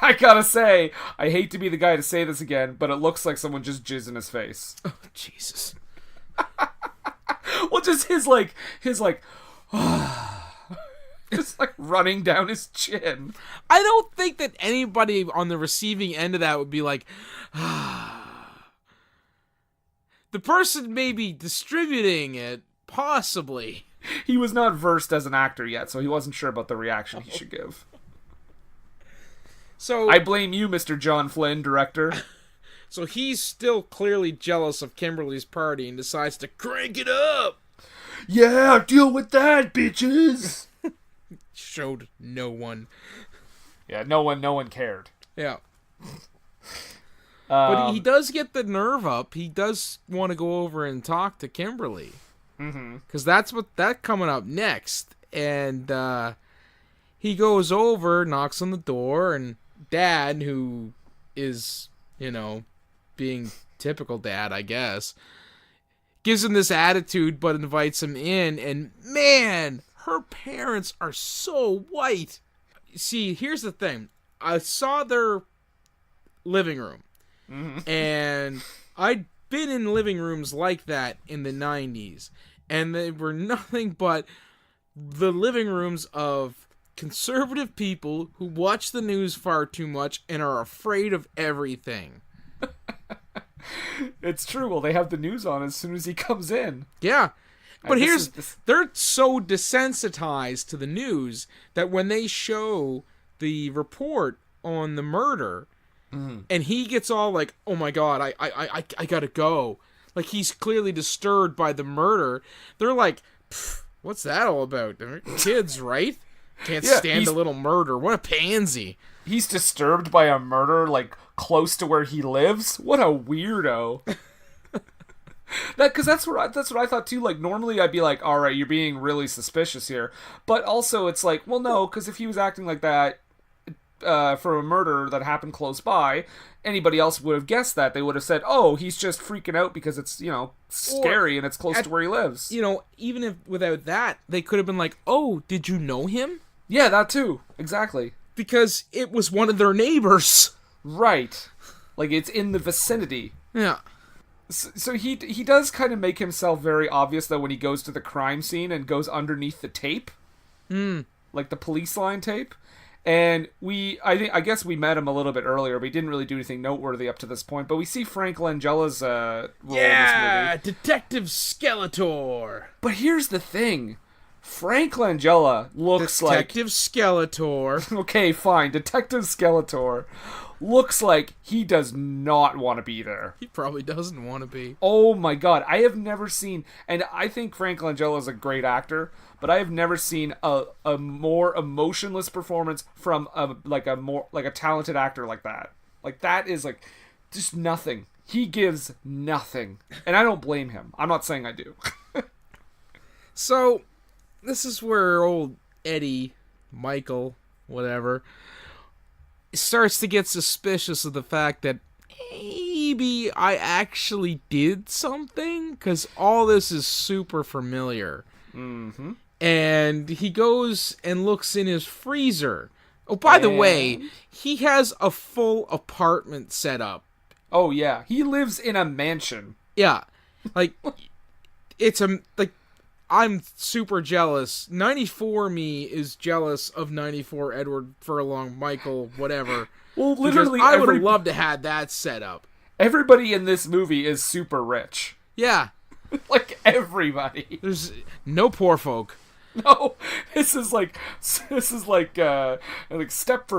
I gotta say, I hate to be the guy to say this again, but it looks like someone just jizzed in his face. Oh, Jesus. Well, just his just like running down his chin. I don't think that anybody on the receiving end of that would be like, the person maybe distributing it, possibly. He was not versed as an actor yet, so he wasn't sure about the reaction he should give. So I blame you, Mr. John Flynn, director. So he's still clearly jealous of Kimberly's party and decides to crank it up. Yeah, deal with that, bitches. Showed no one. Yeah, no one cared. Yeah. But he does get the nerve up. He does want to go over and talk to Kimberly. Because that's coming up next. And he goes over, knocks on the door, and Dad, who is, being typical dad, I guess, gives him this attitude but invites him in. And man, her parents are so white. See, here's the thing. I saw their living room. And I'd been in living rooms like that in the 90s. And they were nothing but the living rooms of conservative people who watch the news far too much and are afraid of everything. It's true. Well, they have the news on as soon as he comes in. Yeah. But this they're so desensitized to the news that when they show the report on the murder, and he gets all like, "Oh my God, I gotta go," like he's clearly disturbed by the murder. They're like, "What's that all about?" They're kids, right? Can't stand a little murder. What a pansy. He's disturbed by a murder, like, close to where he lives? What a weirdo. Because that's what I thought, too. Like, normally I'd be like, all right, you're being really suspicious here. But also, it's like, well, no, because if he was acting like that for a murder that happened close by, anybody else would have guessed that. They would have said, oh, he's just freaking out because it's, scary and it's close to where he lives. Even if without that, they could have been like, oh, did you know him? Yeah, that too. Exactly. Because it was one of their neighbors. Right. Like, it's in the vicinity. Yeah. So he does kind of make himself very obvious, though, when he goes to the crime scene and goes underneath the tape. Like the police line tape. And I guess we met him a little bit earlier, but he didn't really do anything noteworthy up to this point. But we see Frank Langella's role in this movie. Detective Skeletor. But here's the thing. Frank Langella looks Detective Skeletor. Okay, fine. Detective Skeletor looks like he does not want to be there. He probably doesn't want to be. Oh my God. I have never seen, and I think Frank Langella is a great actor, but I have never seen a more emotionless performance from a talented actor like that. Like, that is like just nothing. He gives nothing. And I don't blame him. I'm not saying I do. So, this is where old Eddie, Michael, whatever, starts to get suspicious of the fact that maybe I actually did something, because all this is super familiar. Mm-hmm. And he goes and looks in his freezer. Oh, by the way, he has a full apartment set up. Oh, yeah. He lives in a mansion. Yeah. Like, I'm super jealous. 94 me is jealous of 94 Edward Furlong, Michael, whatever. Well, literally, I would have loved to have that set up. Everybody in this movie is super rich. Yeah. Like, everybody. There's no poor folk. No, this is like Stepford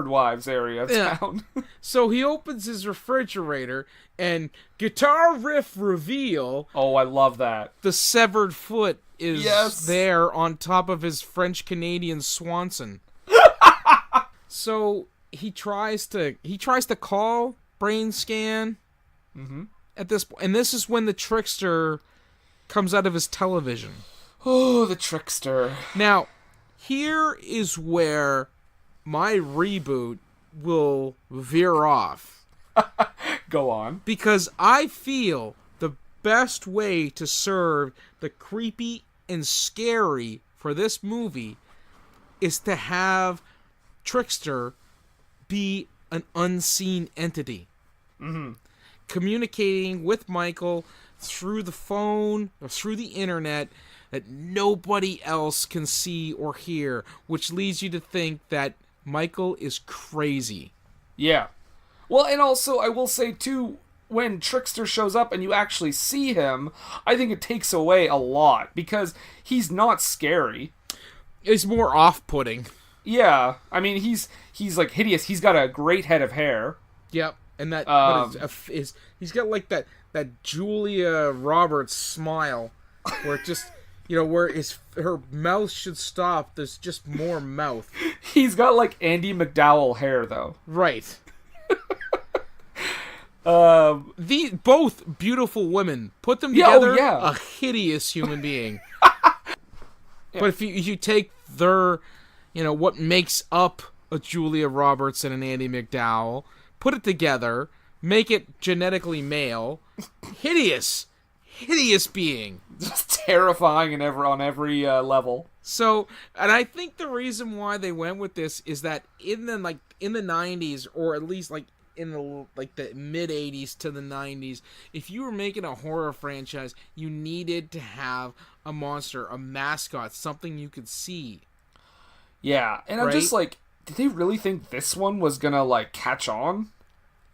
Wives area of town. So he opens his refrigerator and guitar riff reveal. Oh, I love that. The severed foot is there on top of his French Canadian Swanson. So he tries to call Brainscan. At this point, and this is when the trickster comes out of his television. Oh, the trickster. Now, here is where my reboot will veer off. Go on. Because I feel the best way to serve the creepy and scary for this movie is to have Trickster be an unseen entity. Communicating with Michael through the phone or through the internet that nobody else can see or hear, which leads you to think that Michael is crazy. Yeah. Well, and also, I will say, too, when Trickster shows up and you actually see him, I think it takes away a lot, because he's not scary. It's more off-putting. Yeah. I mean, he's like hideous. He's got a great head of hair. Yep. And that he's got like that Julia Roberts smile where it just... where her mouth should stop, there's just more mouth. He's got, like, Andie MacDowell hair, though. Right. Both beautiful women. Put them together, a hideous human being. But if you take their, what makes up a Julia Roberts and an Andie MacDowell, put it together, make it genetically male, hideous being. Just terrifying on every level. So, and I think the reason why they went with this is that in the 90s, or at least like in the mid 80s to the 90s, if you were making a horror franchise, you needed to have a monster, a mascot, something you could see. Yeah, and I'm Right? just like, did they really think this one was gonna like catch on?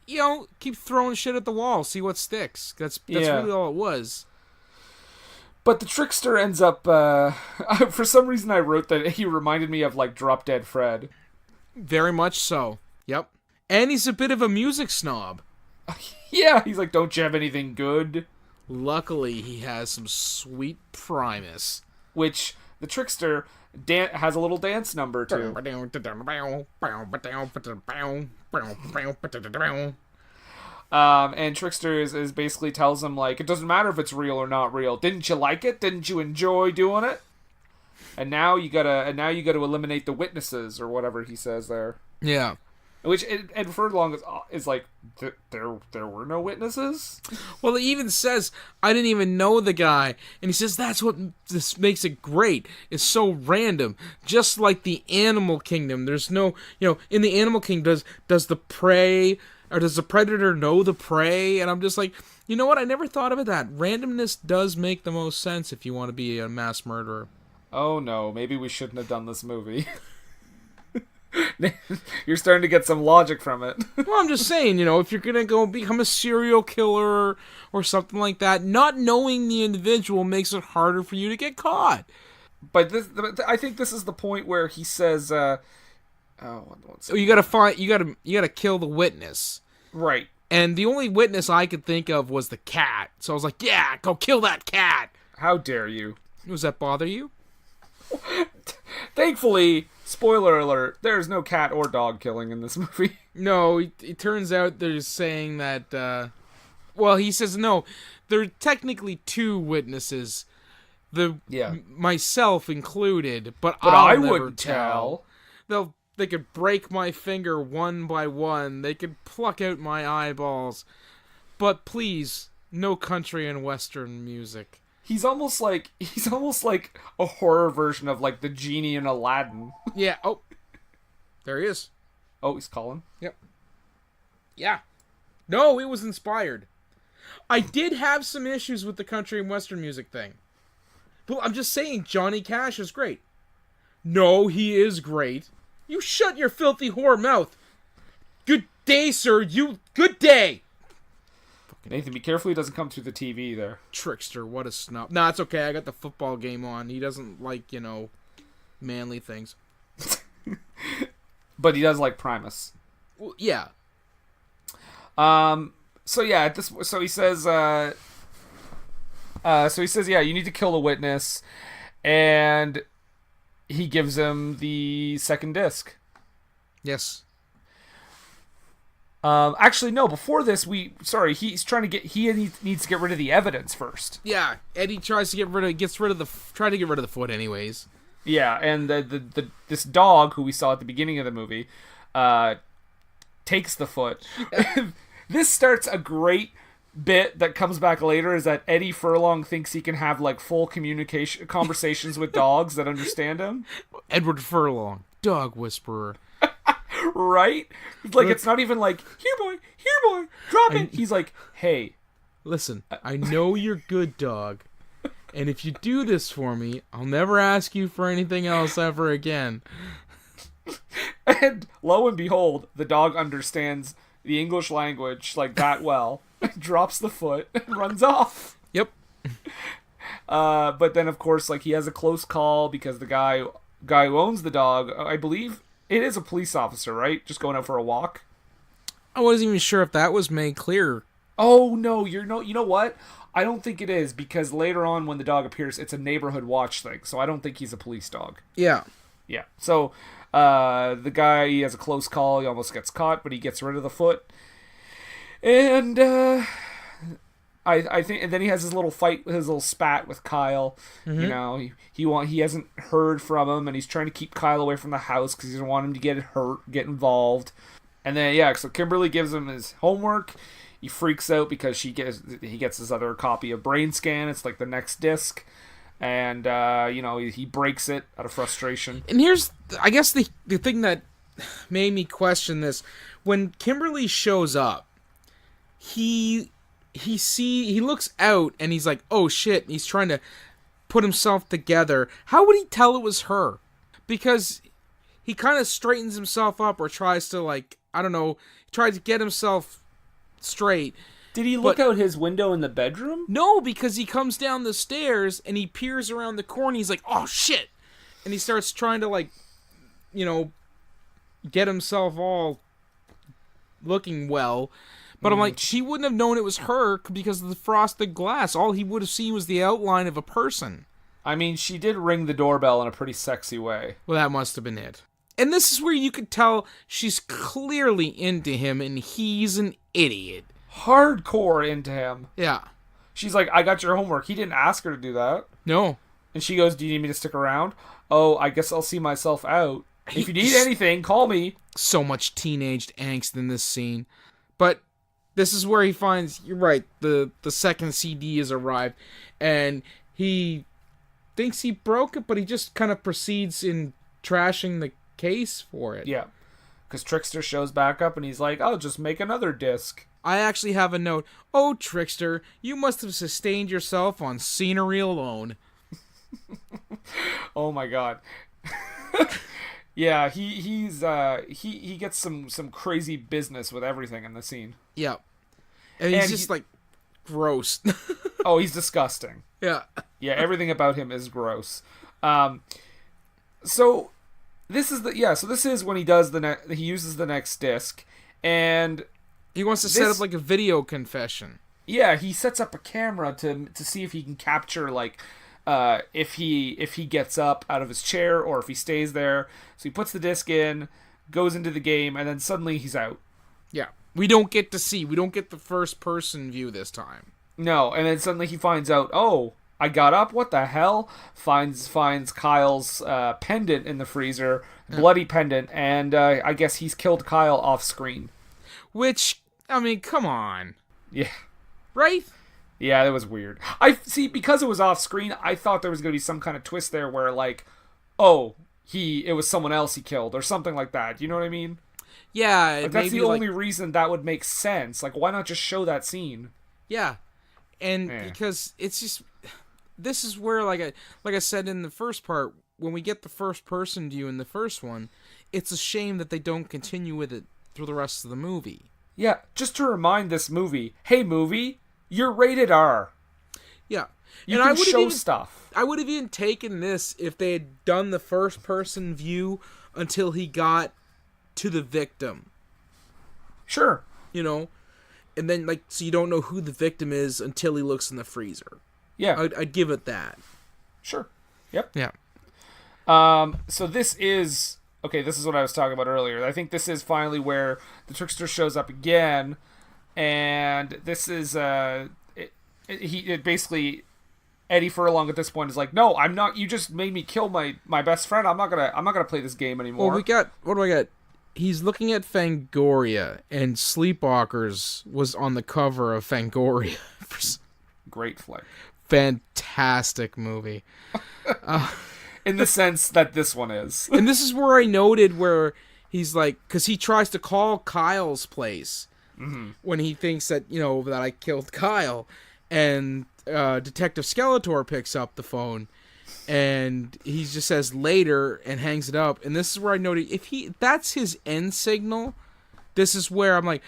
You know, keep throwing shit at the wall, see what sticks. That's Yeah. really all it was. But the trickster ends up, for some reason I wrote that he reminded me of like Drop Dead Fred. Very much so. Yep. And he's a bit of a music snob. Yeah, he's like, don't you have anything good? Luckily, he has some sweet Primus. Which the trickster has a little dance number too. And Trickster is basically tells him like, it doesn't matter if it's real or not real. Didn't you like it? Didn't you enjoy doing it? And now you gotta eliminate the witnesses or whatever he says there. Yeah. Which Ed Furlong is like, there were no witnesses. Well, he even says, I didn't even know the guy. And he says, that's what this makes it great. It's so random. Just like the animal kingdom. There's no, in the animal kingdom, does the prey, or does the predator know the prey? And I'm just like, you know what? I never thought of it that. Randomness does make the most sense if you want to be a mass murderer. Oh no, maybe we shouldn't have done this movie. You're starting to get some logic from it. Well, I'm just saying, if you're going to go become a serial killer or something like that, not knowing the individual makes it harder for you to get caught. But I think this is the point where he says, You gotta kill the witness. Right. And the only witness I could think of was the cat. So I was like, yeah, go kill that cat. How dare you? Does that bother you? Thankfully, spoiler alert, there's no cat or dog killing in this movie. No, it turns out they're saying that, he says no, there are technically two witnesses, myself included, but I I'll never wouldn't tell. They could break my finger one by one, they could pluck out my eyeballs, but please, no country and western music. He's almost like a horror version of like the genie in Aladdin. Yeah, there he is. Oh, he's calling. Yep. Yeah. No, it was inspired. I did have some issues with the country and western music thing. But I'm just saying, Johnny Cash is great. No, he is great. You shut your filthy whore mouth. Good day, sir. Good day. Nathan, be careful he doesn't come through the TV there. Trickster, what a snub. Nah, it's okay. I got the football game on. He doesn't like, manly things. But he does like Primus. Well, yeah. So he says, yeah, you need to kill the witness, and he gives him the second disc. Yes. Actually, no. Before this, he needs to get rid of the evidence first. Yeah, Eddie tries to get rid of the foot, anyways. Yeah, and this dog who we saw at the beginning of the movie, takes the foot. This starts a great bit that comes back later. Is that Eddie Furlong thinks he can have like full conversations with dogs that understand him? Edward Furlong, dog whisperer. Right? Like, it's not even like, here boy, drop it. He's like, hey. Listen, I know you're good, dog. And if you do this for me, I'll never ask you for anything else ever again. And lo and behold, the dog understands the English language like that well. Drops the foot and runs off. Yep. But then, of course, like, he has a close call because the guy who owns the dog, I believe... It is a police officer, right? Just going out for a walk. I wasn't even sure if that was made clear. Oh no, you know what? I don't think it is, because later on when the dog appears, it's a neighborhood watch thing. So I don't think he's a police dog. Yeah. Yeah. So the guy, he has a close call. He almost gets caught, but he gets rid of the foot. And I think, and then he has his little fight, his little spat with Kyle. Mm-hmm. He hasn't heard from him, and he's trying to keep Kyle away from the house because he doesn't want him to get hurt, get involved. And then so Kimberly gives him his homework. He freaks out because he gets his other copy of Brainscan. It's like the next disc, and he breaks it out of frustration. And here's, I guess, the thing that made me question this. When Kimberly shows up, he looks out and he's like, oh shit, he's trying to put himself together. How would he tell it was her? Because he kind of straightens himself up or tries to, like, I don't know, tries to get himself straight. Did he look out his window in the bedroom? No, because he comes down the stairs and he peers around the corner. He's like, oh shit. And he starts trying to, like, you know, get himself all looking well. But I'm like, she wouldn't have known it was her because of the frosted glass. All he would have seen was the outline of a person. I mean, she did ring the doorbell in a pretty sexy way. Well, that must have been it. And this is where you could tell she's clearly into him and he's an idiot. Hardcore into him. Yeah. She's like, I got your homework. He didn't ask her to do that. No. And she goes, do you need me to stick around? Oh, I guess I'll see myself out. If you need anything, call me. So much teenaged angst in this scene. But this is where he finds, you're right, the second CD has arrived. And he thinks he broke it, but he just kind of proceeds in trashing the case for it. Yeah. Because Trickster shows back up and he's like, oh, just make another disc. I actually have a note. Oh, Trickster, you must have sustained yourself on scenery alone. Oh my god. Yeah, he gets some crazy business with everything in the scene. Yeah. And he's just like gross. Oh, he's disgusting. Yeah. Yeah, everything about him is gross. So this is when he does he uses the next disc, and he wants to set up like a video confession. Yeah, he sets up a camera to see if he can capture, like, if he gets up out of his chair or if he stays there. So he puts the disc in, goes into the game, and then suddenly he's out. Yeah. We don't get the first person view this time. No, and then suddenly he finds out, oh, I got up, what the hell? Finds Kyle's pendant in the freezer, bloody pendant, and I guess he's killed Kyle off screen. Which, I mean, come on. Yeah. Right? Yeah, that was weird. I see, because it was off screen, I thought there was going to be some kind of twist there where, like, oh, it was someone else he killed or something like that. You know what I mean? Yeah. Like, that's the only reason that would make sense. Like, why not just show that scene? Yeah. And because it's just, this is where, like I said in the first part, when we get the first person view in the first one, it's a shame that they don't continue with it through the rest of the movie. Yeah, just to remind this movie, hey movie, you're rated R. Yeah. You can show stuff. I would have even taken this if they had done the first person view until he got to the victim. Sure. You know? And then, like, so you don't know who the victim is until he looks in the freezer. Yeah. I'd give it that. Sure. Yep. Yeah. So this is what I was talking about earlier. I think this is finally where the Trickster shows up again, and this is basically Eddie Furlong at this point is like, no, I'm not. You just made me kill my best friend. I'm not gonna play this game anymore. Well, what do I got? He's looking at Fangoria, and Sleepwalkers was on the cover of Fangoria. Great flick. Fantastic movie. In the sense that this one is. And this is where I noted where he's like, because he tries to call Kyle's place when he thinks that, that I killed Kyle. And Detective Skeletor picks up the phone and he just says later and hangs it up. And this is where I noted, if that's his end signal, this is where I'm like,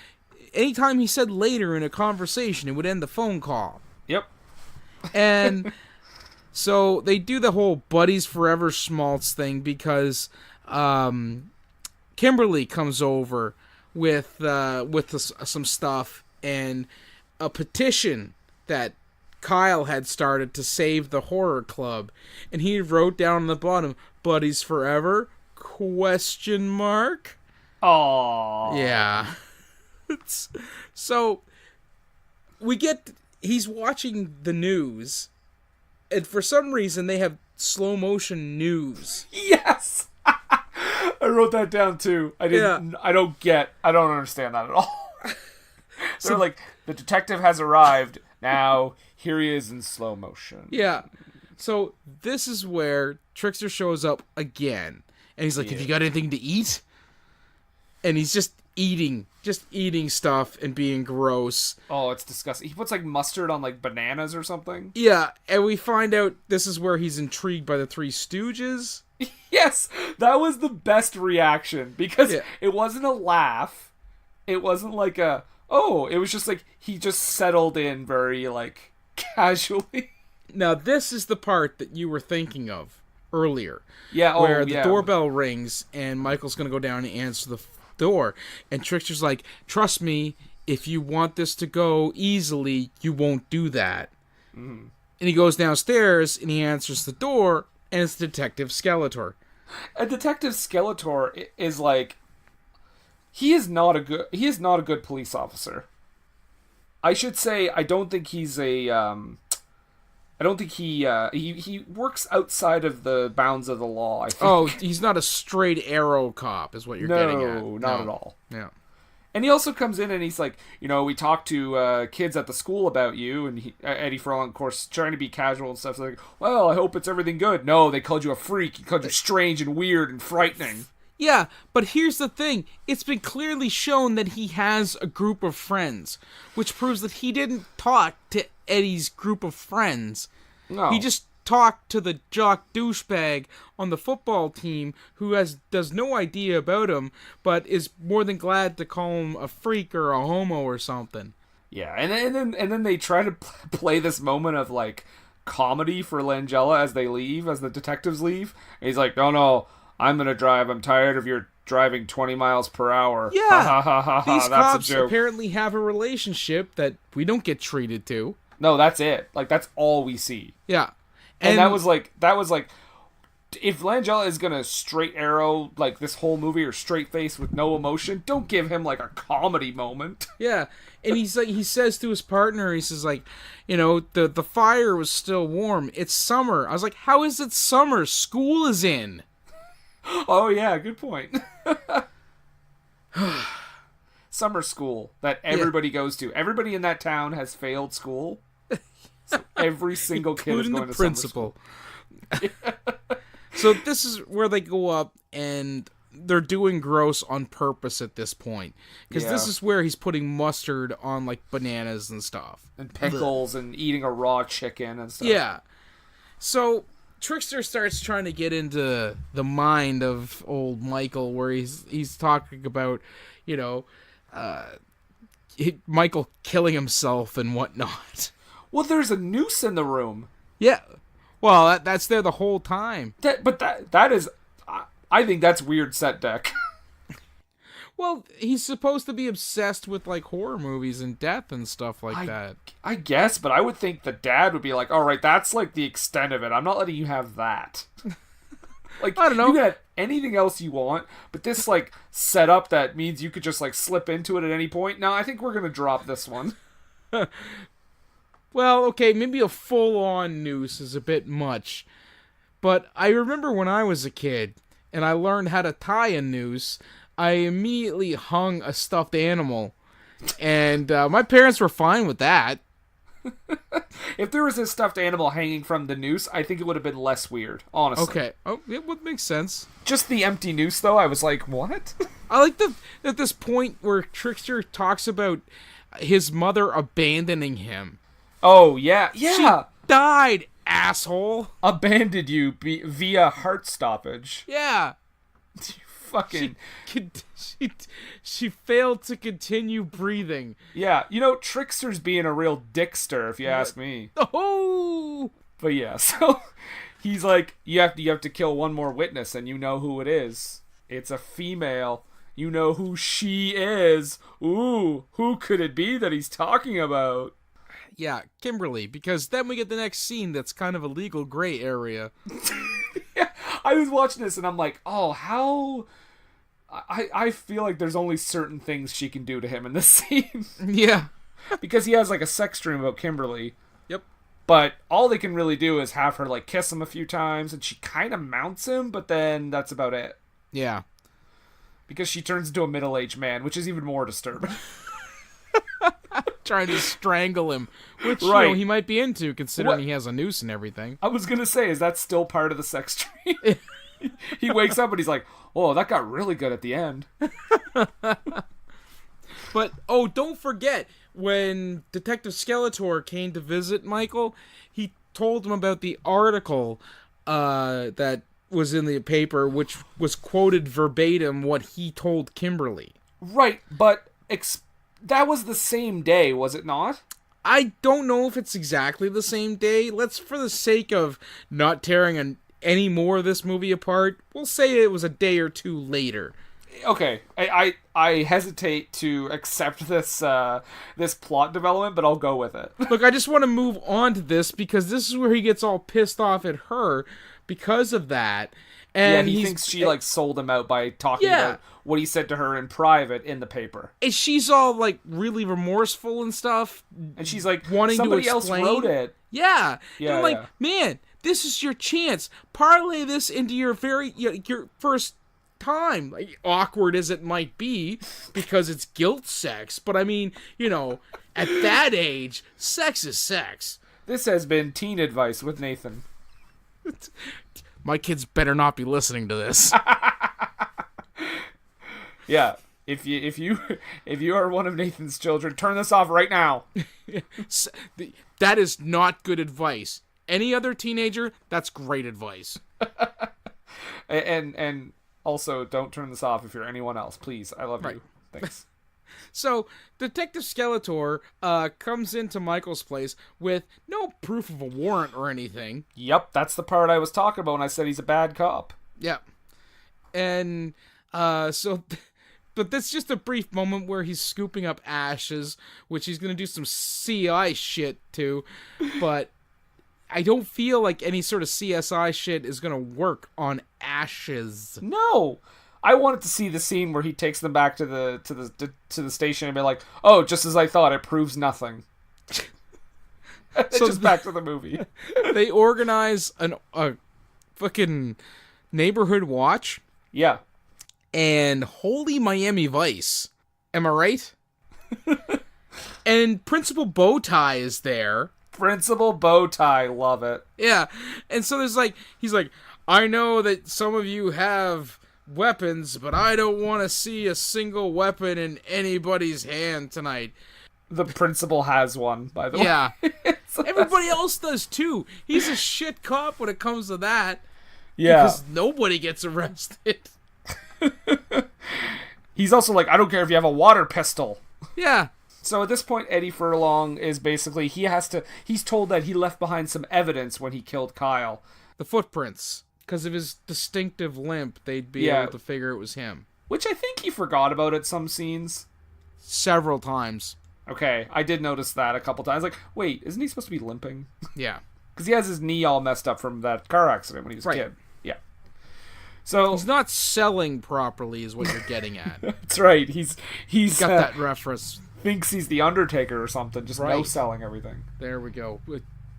anytime he said later in a conversation, it would end the phone call. Yep. And so they do the whole buddies forever schmaltz thing because Kimberly comes over with some stuff and a petition that Kyle had started to save the horror club, and he wrote down on the bottom, "Buddies forever?" ? Aww. Yeah. So he's watching the news. And for some reason, they have slow motion news. Yes! I wrote that down too. I don't understand that at all. They're like, the detective has arrived. Now, here he is in slow motion. Yeah. So, this is where Trickster shows up again. And he's like, have you got anything to eat? and he's just eating stuff and being gross. Oh, it's disgusting. He puts like mustard on like bananas or something. Yeah, and we find out this is where he's intrigued by the Three Stooges. Yes, that was the best reaction because Yeah. it wasn't a laugh. It wasn't like a, oh, it was just like he just settled in very like casually. Now, this is the part that you were thinking of earlier. Yeah, where the doorbell rings and Michael's going to go down and answer the door. And Trickster's like, trust me, if you want this to go easily, you won't do that. And he goes downstairs and he answers the door, and it's Detective Skeletor. And Detective Skeletor is like, he is not a good police officer. I should say, I don't think he's a, I don't think he works outside of the bounds of the law, I think. Oh, he's not a straight arrow cop, is what you're getting at. No, not at all. Yeah. And he also comes in and he's like, we talked to kids at the school about you, and Eddie Furlong, of course, trying to be casual and stuff. Like, well, I hope it's everything good. No, they called you a freak. He called you strange and weird and frightening. Yeah, but here's the thing. It's been clearly shown that he has a group of friends, which proves that he didn't talk to Eddie's group of friends. No. He just talked to the jock douchebag on the football team who does no idea about him, but is more than glad to call him a freak or a homo or something. Yeah, and then they try to play this moment of like comedy for Langella as they leave, as the detectives leave. And he's like, no, I'm gonna drive. I'm tired of your driving 20 miles per hour. Yeah, ha, ha, ha, ha, these that's cops a joke. apparently have a relationship that we don't get treated to. No, that's it. Like, that's all we see. Yeah. And that was like, if Langella is gonna straight arrow like this whole movie or straight face with no emotion, don't give him like a comedy moment. Yeah, and he's like, he says to his partner, he says like, the fire was still warm. It's summer. I was like, how is it summer? School is in. Oh yeah, good point. Summer school that everybody goes to. Everybody in that town has failed school. So every single kid is Including going the to principal. summer school. So this is where they go up and they're doing gross on purpose at this point. Because this is where he's putting mustard on like bananas and stuff. And pickles and eating a raw chicken and stuff. Yeah. So Trickster starts trying to get into the mind of old Michael, where he's talking about, Michael killing himself and whatnot. Well, there's a noose in the room. Yeah. Well, that's there the whole time. That is, I think that's weird set deck. Well, he's supposed to be obsessed with like horror movies and death and stuff like that. I guess, but I would think the dad would be like, all right, that's like the extent of it. I'm not letting you have that. Like, I don't know. You can have anything else you want, but this like setup that means you could just like slip into it at any point. No, I think we're going to drop this one. Well, okay, maybe a full-on noose is a bit much. But I remember when I was a kid and I learned how to tie a noose, I immediately hung a stuffed animal. And my parents were fine with that. If there was a stuffed animal hanging from the noose, I think it would have been less weird, honestly. Okay. Oh, it would make sense. Just the empty noose, though, I was like, what? I like at this point where Trickster talks about his mother abandoning him. Oh, yeah. She died, asshole. Abandoned you via heart stoppage. Yeah. Fucking... She failed to continue breathing. Yeah, Trickster's being a real dickster, if you ask me. Oh! But yeah, so he's like, you have to kill one more witness, and you know who it is. It's a female. You know who she is. Ooh, who could it be that he's talking about? Yeah, Kimberly, because then we get the next scene that's kind of a legal gray area. Yeah, I was watching this and I'm like, oh, how... I feel like there's only certain things she can do to him in this scene. Yeah. Because he has like a sex dream about Kimberly. Yep. But all they can really do is have her like kiss him a few times and she kind of mounts him, but then that's about it. Yeah. Because she turns into a middle-aged man, which is even more disturbing. Trying to strangle him, which right. He might be into, considering he has a noose and everything. I was gonna say, is that still part of the sex dream? he wakes up and he's like, "Oh, that got really good at the end." But, don't forget, when Detective Skeletor came to visit Michael, he told him about the article that was in the paper, which was quoted verbatim what he told Kimberly. Right, but that was the same day, was it not? I don't know if it's exactly the same day. Let's, for the sake of not tearing any more of this movie apart, we'll say it was a day or two later. Okay, I hesitate to accept this this plot development, but I'll go with it. Look, I just want to move on to this because this is where he gets all pissed off at her because of that. And he thinks she like sold him out by talking about what he said to her in private in the paper. And she's all like really remorseful and stuff. And she's like, wanting somebody to explain. else wrote it. Yeah. And I'm like, yeah. man, this is your chance. Parlay this into your your first time, like, awkward as it might be, because it's guilt sex. But I mean, at that age, sex is sex. This has been Teen Advice with Nathan. My kids better not be listening to this. Yeah, if you are one of Nathan's children, turn this off right now. That is not good advice. Any other teenager, that's great advice. And also, don't turn this off if you're anyone else. Please, I love you. Thanks. So, Detective Skeletor comes into Michael's place with no proof of a warrant or anything. Yep, that's the part I was talking about when I said he's a bad cop. Yep. And but that's just a brief moment where he's scooping up ashes, which he's going to do some CI shit to, but I don't feel like any sort of CSI shit is going to work on ashes. No. I wanted to see the scene where he takes them back to the station and be like, "Oh, just as I thought, it proves nothing." So just back to the movie. They organize a fucking neighborhood watch. Yeah. And holy Miami Vice. Am I right? And Principal Bowtie is there. Principal Bowtie, love it. Yeah. And so he's like, I know that some of you have weapons, but I don't want to see a single weapon in anybody's hand tonight. The principal has one, by the way. Yeah. Everybody else does too. He's a shit cop when it comes to that. Yeah. Because nobody gets arrested. He's also like, I don't care if you have a water pistol. Yeah. So at this point, Eddie Furlong is basically, he's told that he left behind some evidence when he killed Kyle. The footprints. Because of his distinctive limp, they'd be able to figure it was him. Which I think he forgot about at some scenes. Several times. Okay, I did notice that a couple times. Like, wait, isn't he supposed to be limping? Yeah. Because he has his knee all messed up from that car accident when he was a kid. Yeah. So he's not selling properly is what you're getting at. That's right. He's got that reference. Thinks he's the Undertaker or something. Just no selling everything. There we go.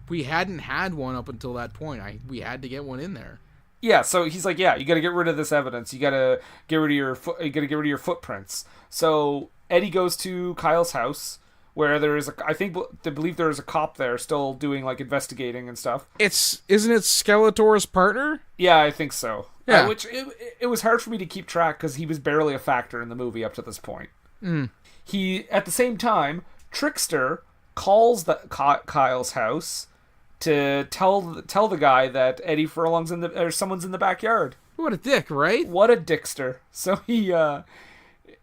We hadn't had one up until that point. We had to get one in there. Yeah, so he's like, yeah, you got to get rid of this evidence. You got to get rid of your footprints. So Eddie goes to Kyle's house, where there is they believe there is a cop there still doing like investigating and stuff. Isn't it Skeletor's partner? Yeah, I think so. Yeah, which it was hard for me to keep track because he was barely a factor in the movie up to this point. He, at the same time, Trickster calls Kyle's house to tell the guy that Eddie Furlong's someone's in the backyard. What a dick, right? What a dickster. So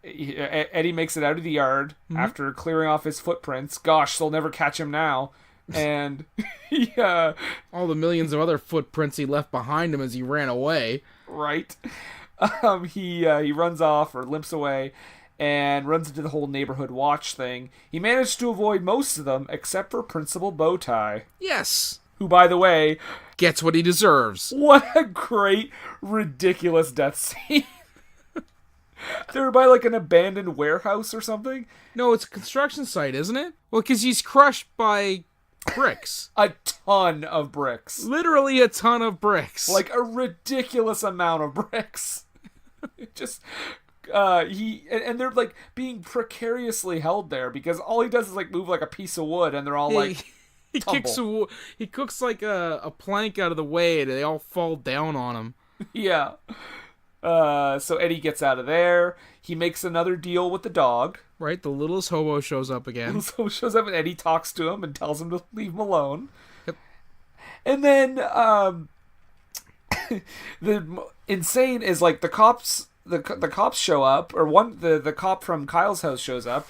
Eddie makes it out of the yard after clearing off his footprints. Gosh, they'll never catch him now. And all the millions of other footprints he left behind him as he ran away. Right. He runs off or limps away and runs into the whole neighborhood watch thing. He managed to avoid most of them except for Principal Bowtie. Yes. Who, by the way, gets what he deserves. What a great, ridiculous death scene. They're by like an abandoned warehouse or something. No, it's a construction site, isn't it? Well, because he's crushed by bricks. A ton of bricks. Literally a ton of bricks. Like a ridiculous amount of bricks. Just and they're like being precariously held there because all he does is like move like a piece of wood and they're all like he cooks like a plank out of the way and they all fall down on him. Yeah. So Eddie gets out of there. He makes another deal with the dog. Right, the littlest hobo shows up again. So shows up and Eddie talks to him and tells him to leave him alone. Yep. And then the insane is like the cops. The cops show up, or the cop from Kyle's house shows up.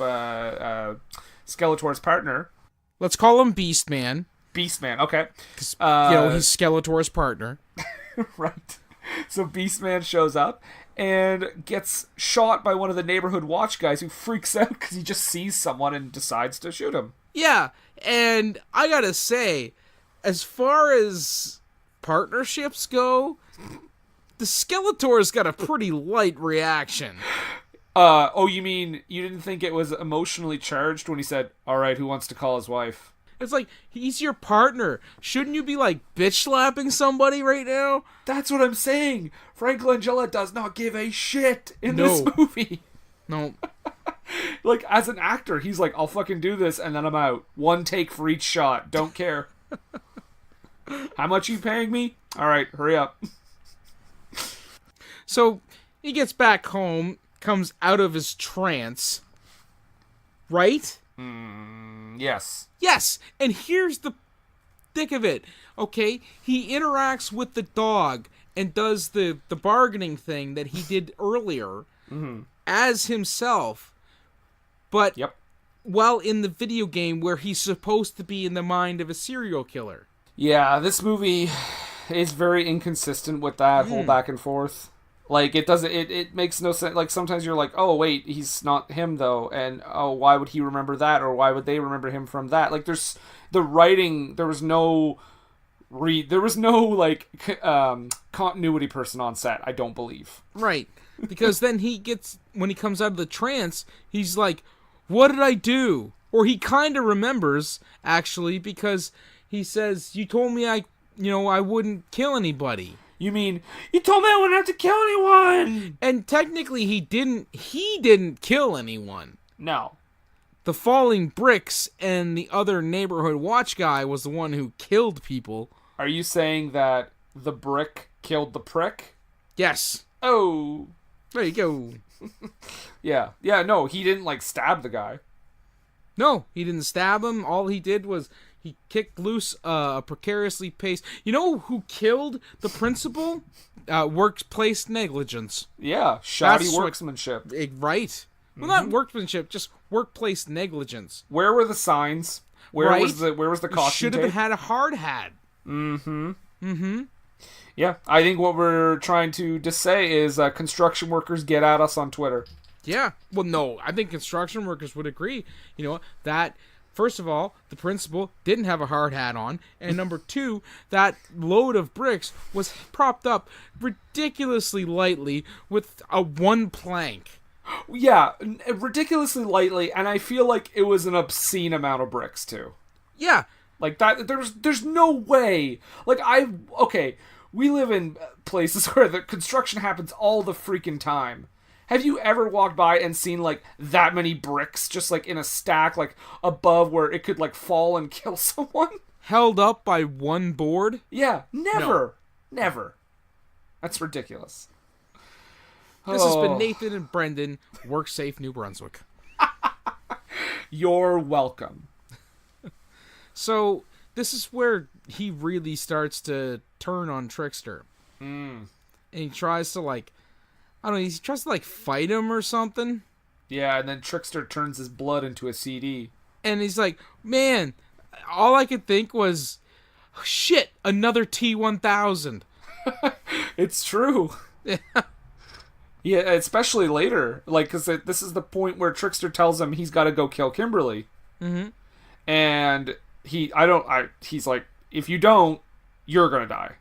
Skeletor's partner. Let's call him Beastman. Beastman. Okay. He's Skeletor's partner. Right. So Beastman shows up and gets shot by one of the neighborhood watch guys who freaks out because he just sees someone and decides to shoot him. Yeah, and I gotta say, as far as partnerships go, the Skeletor's got a pretty light reaction. Oh, you mean you didn't think it was emotionally charged when he said, "All right, who wants to call his wife?" It's like, he's your partner. Shouldn't you be, like, bitch-slapping somebody right now? That's what I'm saying. Frank Langella does not give a shit in this movie. No. Like, as an actor, he's like, I'll fucking do this, and then I'm out. One take for each shot. Don't care. How much you paying me? All right, hurry up. So, he gets back home, comes out of his trance. Right? Yes. Yes, and here's the thick of it. Okay, he interacts with the dog and does the bargaining thing that he did earlier as himself, but while in the video game where he's supposed to be in the mind of a serial killer. Yeah, this movie is very inconsistent with that whole back and forth. Like, it makes no sense. Like, sometimes you're like, oh, wait, he's not him, though. And, oh, why would he remember that? Or why would they remember him from that? Like, there's the writing, there was no continuity person on set, I don't believe. Right. Because then when he comes out of the trance, he's like, what did I do? Or he kind of remembers, actually, because he says, you told me I wouldn't kill anybody. You mean, you told me I wouldn't have to kill anyone! And technically he didn't kill anyone. No. The falling bricks and the other neighborhood watch guy was the one who killed people. Are you saying that the brick killed the prick? Yes. Oh. There you go. Yeah. Yeah, no, he didn't, like, stab the guy. No, he didn't stab him. All he did was he kicked loose a precariously paced... You know who killed the principal? Workplace negligence. Yeah, shoddy That's workmanship. Right. Well, not workmanship, just workplace negligence. Where were the signs? Where was the caution Should tape? have had a hard hat. Yeah, I think what we're trying to just say is construction workers get at us on Twitter. Yeah. Well, no, I think construction workers would agree. You know, that, first of all, the principal didn't have a hard hat on. And number two, that load of bricks was propped up ridiculously lightly with a one plank. Yeah, ridiculously lightly, and I feel like it was an obscene amount of bricks, too. Yeah. Like, that, there's no way. Like, we live in places where the construction happens all the freaking time. Have you ever walked by and seen, like, that many bricks just, like, in a stack, like, above where it could, like, fall and kill someone? Held up by one board? Yeah, never. No. Never. That's ridiculous. This has been Nathan and Brendan, Work Safe, New Brunswick. You're welcome. So, this is where he really starts to turn on Trickster. And he tries to, like, I don't know, he tries to, like, fight him or something. Yeah, and then Trickster turns his blood into a CD. And he's like, man, all I could think was, shit, another T-1000. It's true. Yeah. Yeah, especially later. Like, because this is the point where Trickster tells him he's got to go kill Kimberly. Mm-hmm. And he's like, if you don't, you're going to die.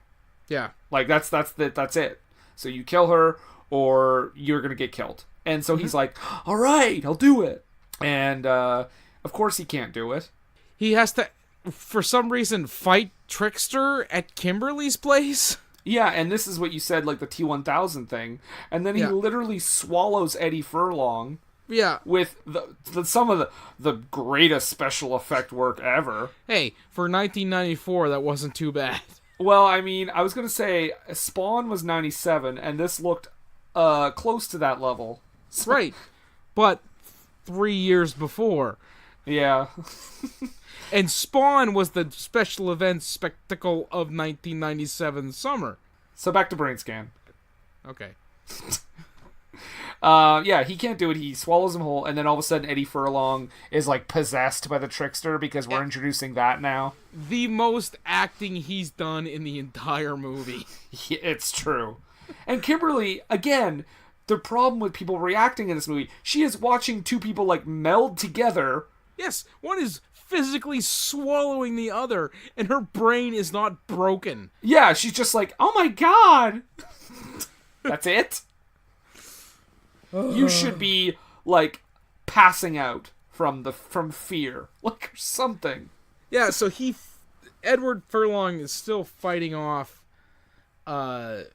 Yeah. Like, that's it. So you kill her, or you're going to get killed. And so he's like, all right, I'll do it. And, of course he can't do it. He has to, for some reason, fight Trickster at Kimberly's place. Yeah, and this is what you said, like the T-1000 thing. And then he literally swallows Eddie Furlong. Yeah. With some of the greatest special effect work ever. Hey, for 1994, that wasn't too bad. Well, I mean, I was going to say Spawn was 97, and this looked close to that level. So, Right. But 3 years before. yeah. And Spawn was the special event spectacle of 1997 summer. So back to Brainscan. Okay. Yeah, he can't do it. He swallows him whole, and then all of a sudden Eddie Furlong is like possessed by the trickster because we're introducing that now. The most acting he's done in the entire movie. Yeah, it's true. And Kimberly, again, the problem with people reacting in this movie, she is watching two people like meld together. Yes, one is physically swallowing the other, and her brain is not broken. Yeah, she's just like, oh my god. That's it? You should be like passing out from fear, like or something. Yeah, so Edward Furlong is still fighting off the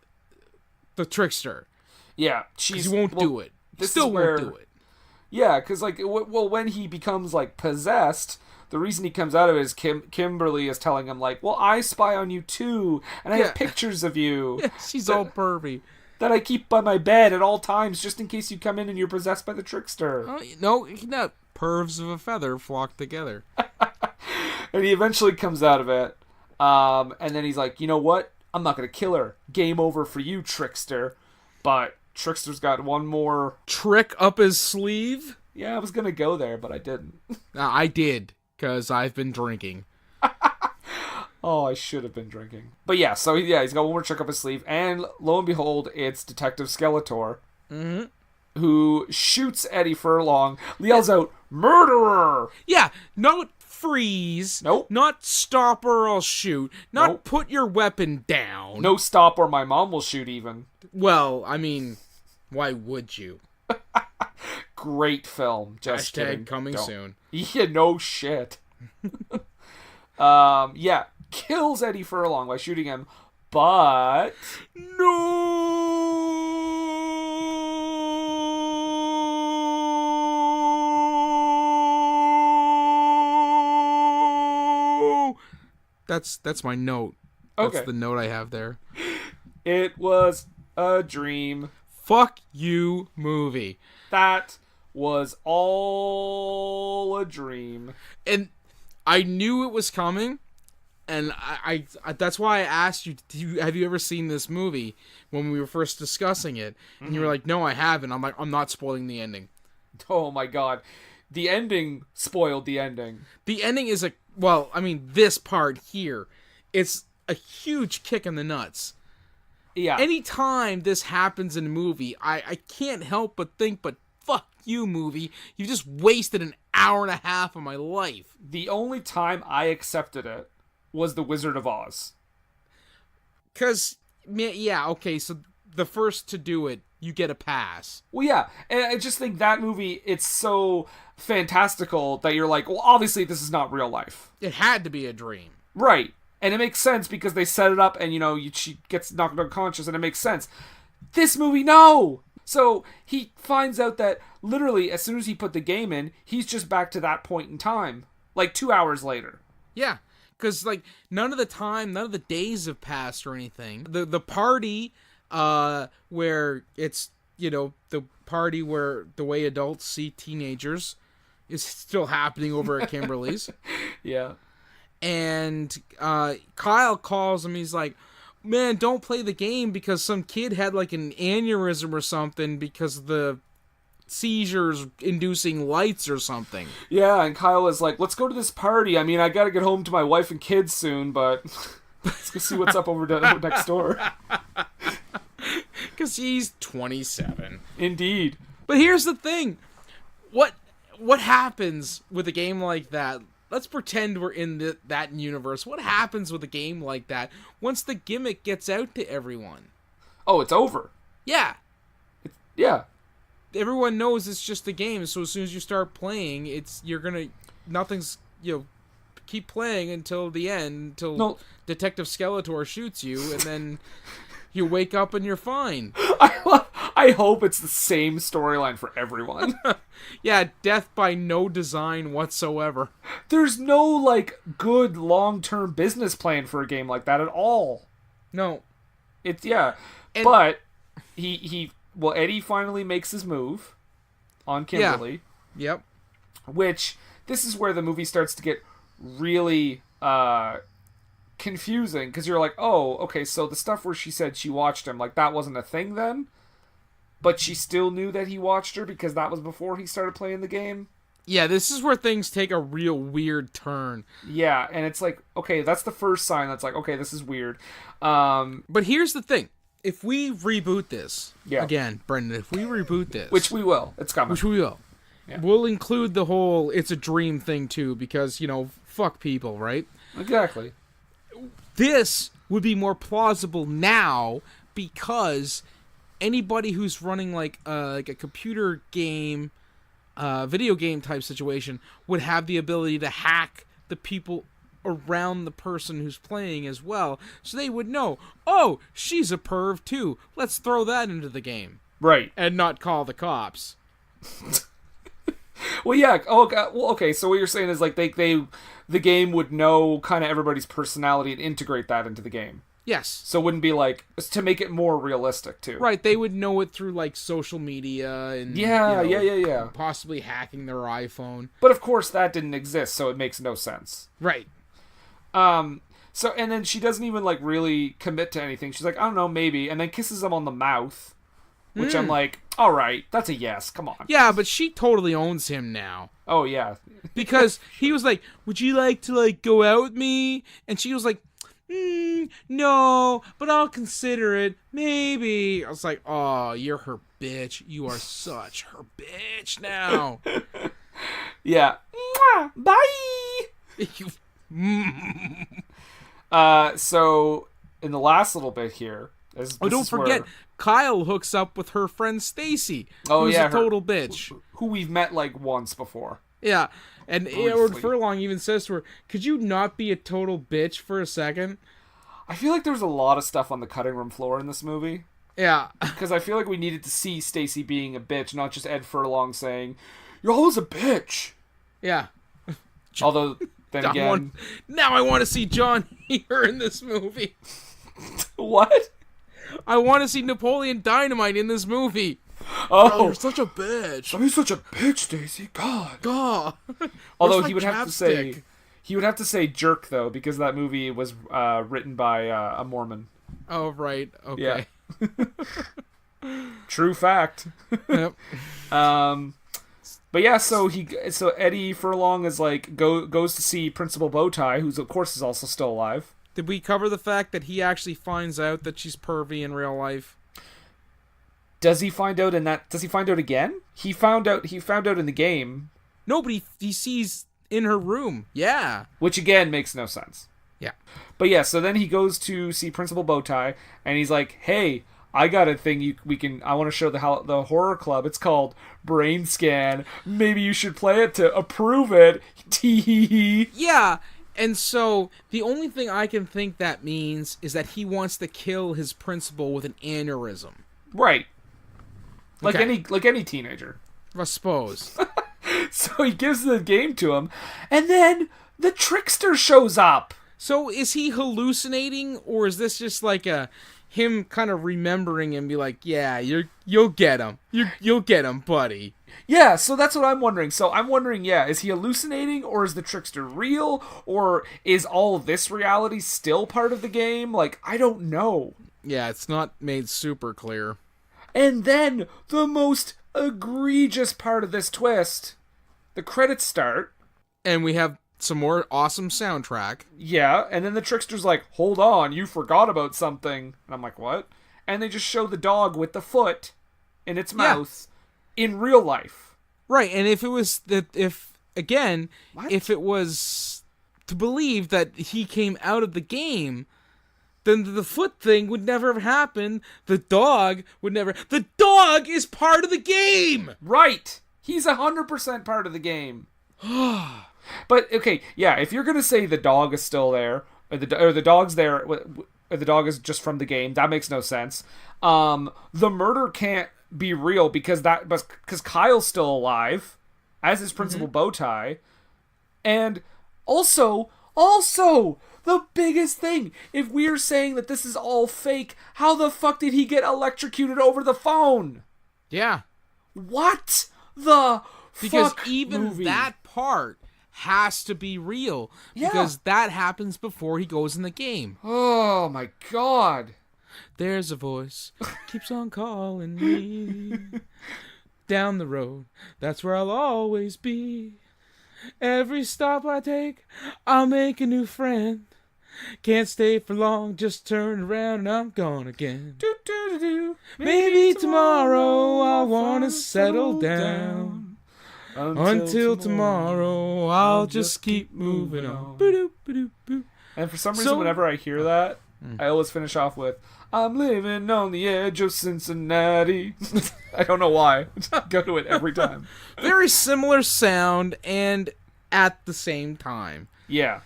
trickster. Yeah, 'Cause he won't do it. This Still is where, won't do it. Yeah, because like, well, when he becomes like possessed, the reason he comes out of it is Kimberly is telling him like, well, I spy on you too, and I have pictures of you. Yeah, she's all pervy. That I keep by my bed at all times, just in case you come in and you're possessed by the trickster. Oh, no, not pervs of a feather flock together. And he eventually comes out of it, and then he's like, you know what? I'm not gonna kill her. Game over for you, trickster. But Trickster's got one more Trick up his sleeve? Yeah, I was gonna go there, but I didn't. I did, because I've been drinking. Oh, I should have been drinking. But yeah, so he's got one more trick up his sleeve, and lo and behold, it's Detective Skeletor, who shoots Eddie Furlong, yells out, "Murderer!" Yeah, not freeze. Nope. Not stop or I'll shoot. Not Nope. put your weapon down. No stop or my mom will shoot even. Well, I mean, why would you? Great film. Just Hashtag kidding. coming Don't. soon. Yeah, no shit. Yeah, kills Eddie Furlong by shooting him, but no. That's my note. That's Okay. the note I have there. it was a dream. Fuck you, movie. That was all a dream. And I knew it was coming, and I that's why I asked you, have you ever seen this movie when we were first discussing it? And you were like, no, I haven't. I'm like, I'm not spoiling the ending. Oh my god. The ending spoiled the ending. The ending is this part here, it's a huge kick in the nuts. Yeah. Anytime this happens in a movie, I can't help but think, but fuck you, movie. You just wasted an hour and a half of my life. The only time I accepted it was The Wizard of Oz. Because, yeah, okay, so the first to do it, you get a pass. Well, yeah, and I just think that movie, it's so fantastical that you're like, well, obviously this is not real life. It had to be a dream. Right. And it makes sense because they set it up and, she gets knocked unconscious and it makes sense. This movie, no! So he finds out that literally as soon as he put the game in, he's just back to that point in time. Like 2 hours later. Yeah, because, none of the days have passed or anything. The party, where it's, the party where the way adults see teenagers is still happening over at Kimberly's. Yeah. And Kyle calls him. He's like, man, don't play the game because some kid had an aneurysm or something because of the seizures inducing lights or something. Yeah, and Kyle is like, let's go to this party. I mean, I gotta get home to my wife and kids soon, but let's go see what's up over next door. Because he's 27. Indeed. But here's the thing. What happens with a game like that? Let's pretend we're in that universe. What happens with a game like that once the gimmick gets out to everyone? Oh, it's over. Yeah. Yeah. Everyone knows it's just a game, so as soon as you start playing, keep playing until the end, until Detective Skeletor shoots you, and then you wake up and you're fine. I hope it's the same storyline for everyone. Yeah, death by no design whatsoever. There's no, good long-term business plan for a game like that at all. No. It's, yeah. And- but he Eddie finally makes his move on Kimberly. Yep. Which, this is where the movie starts to get really confusing, because you're like, oh, okay, so the stuff where she said she watched him, like, that wasn't a thing then? But she still knew that he watched her because that was before he started playing the game? Yeah, this is where things take a real weird turn. Yeah, and it's like, okay, that's the first sign that's like, okay, this is weird. But here's the thing. If we reboot this, Yeah. again, Brendan, if we reboot this... Which we will. It's coming. Which we will. Yeah. We'll include the whole it's a dream thing, too, because, fuck people, right? Exactly. This would be more plausible now because anybody who's running like a computer game, video game type situation would have the ability to hack the people around the person who's playing as well, so they would know, oh, she's a perv too. Let's throw that into the game. Right. And not call the cops. Well, yeah. Oh, well, okay. So what you're saying is like the game would know kind of everybody's personality and integrate that into the game. Yes. So it wouldn't be like, to make it more realistic too. Right. They would know it through like social media and yeah. possibly hacking their iPhone. But of course that didn't exist, so it makes no sense. Right. So, and then she doesn't even like really commit to anything. She's like, I don't know, maybe, and then kisses him on the mouth, which I'm like, all right, that's a yes. Come on. Yeah, but she totally owns him now. Oh yeah. Because he was like, would you like to like go out with me? And she was like, no, but I'll consider it. Maybe. I was like, oh, you're her bitch. You are such her bitch now. Yeah. Mwah! Bye. You... So in the last little bit here, don't forget, Kyle hooks up with her friend Stacy, who's a total bitch, who we've met like once before. Yeah, and Edward Furlong even says to her, "Could you not be a total bitch for a second?" I feel like there's a lot of stuff on the cutting room floor in this movie. Yeah, because I feel like we needed to see Stacy being a bitch, not just Ed Furlong saying, "You're always a bitch." Yeah. Although. Then again, now I want to see John here in this movie. What? I want to see Napoleon Dynamite in this movie. Oh, you're such a bitch. You're such a bitch, Stacy. God. Although he would have to say jerk though, because that movie was written by a Mormon. Oh right. Okay. Yeah. True fact. Yep. But yeah, so Eddie Furlong is like goes to see Principal Bowtie, who's of course is also still alive. Did we cover the fact that he actually finds out that she's pervy in real life? Does he find out does he find out again? He found out in the game. No, but he sees in her room. Yeah. Which again makes no sense. Yeah. But yeah, so then he goes to see Principal Bowtie and he's like, "Hey, I got a thing I want to show the horror club. It's called Brainscan. Maybe you should play it to approve it." Tee. Yeah, and so the only thing I can think that means is that he wants to kill his principal with an aneurysm. Right. Like okay. any teenager. I suppose. So he gives the game to him, and then the trickster shows up. So is he hallucinating, or is this just like him kind of remembering and be like, yeah, you'll get him. You'll get him, buddy. Yeah, so that's what I'm wondering. So I'm wondering, yeah, is he hallucinating, or is the trickster real, or is all of this reality still part of the game? Like, I don't know. Yeah, it's not made super clear. And then the most egregious part of this twist, the credits start. And we have some more awesome soundtrack. Yeah, and then the trickster's like, "Hold on, you forgot about something." And I'm like, "What?" And they just show the dog with the foot in its mouth in real life. Right, and if it was if it was to believe that he came out of the game, then the foot thing would never have happened. The dog would never. The dog is part of the game! Right! He's 100% part of the game. But, okay, yeah, if you're going to say the dog is still there, or the dog's there, or the dog is just from the game, that makes no sense. The murder can't be real because Kyle's still alive, as is Principal Bowtie. And also, Also, the biggest thing, if we're saying that this is all fake, how the fuck did he get electrocuted over the phone? Yeah. What the Because fuck even movie? that part has to be real. Yeah. Because that happens before he goes in the game. Oh my god. There's a voice keeps on calling me down the road. That's where I'll always be. Every stop I take, I'll make a new friend. Can't stay for long, just turn around and I'm gone again. Do, do, do, do. Maybe tomorrow I'll wanna settle down. Until tomorrow I'll just keep moving on. Boo-doo, boo-doo, boo. And for some reason, whenever I hear that, I always finish off with, I'm living on the edge of Cincinnati. I don't know why. I go to it every time. Very similar sound and at the same time. Yeah.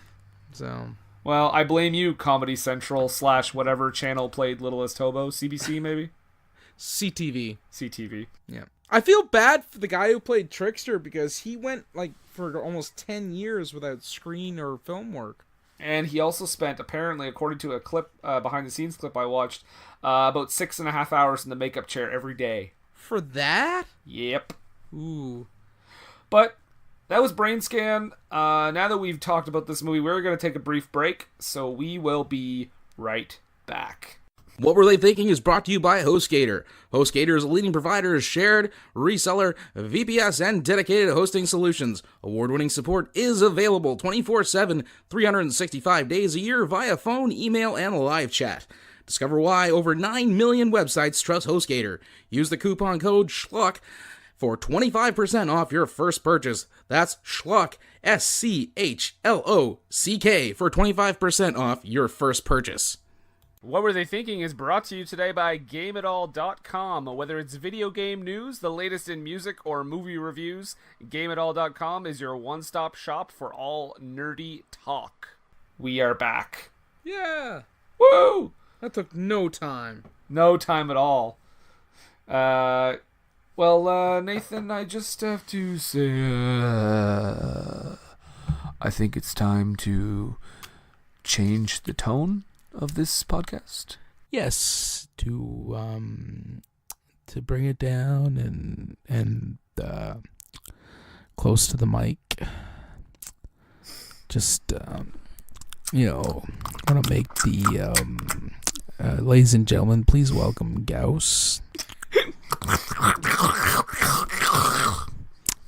So, Well, I blame you, Comedy Central / whatever channel played Littlest Hobo. CBC, maybe? CTV. CTV. Yeah. I feel bad for the guy who played Trickster because he went like for almost 10 years without screen or film work. And he also spent, apparently, according to a clip, behind-the-scenes clip I watched, about 6.5 hours in the makeup chair every day. For that? Yep. Ooh. But that was Brainscan. Now that we've talked about this movie, we're going to take a brief break, so we will be right back. What Were They Thinking is brought to you by HostGator. HostGator is a leading provider of shared, reseller, VPS, and dedicated hosting solutions. Award-winning support is available 24/7, 365 days a year via phone, email, and live chat. Discover why over 9 million websites trust HostGator. Use the coupon code SCHLUCK for 25% off your first purchase. That's SCHLUCK, SCHLOCK, for 25% off your first purchase. What Were They Thinking is brought to you today by GameItAll.com. Whether it's video game news, the latest in music, or movie reviews, GameItAll.com is your one-stop shop for all nerdy talk. We are back. Yeah. Woo! That took no time. No time at all. Nathan, I just have to say, I think it's time to change the tone of this podcast. Yes, to bring it down and close to the mic. Just want to make the ladies and gentlemen, please welcome Gauss.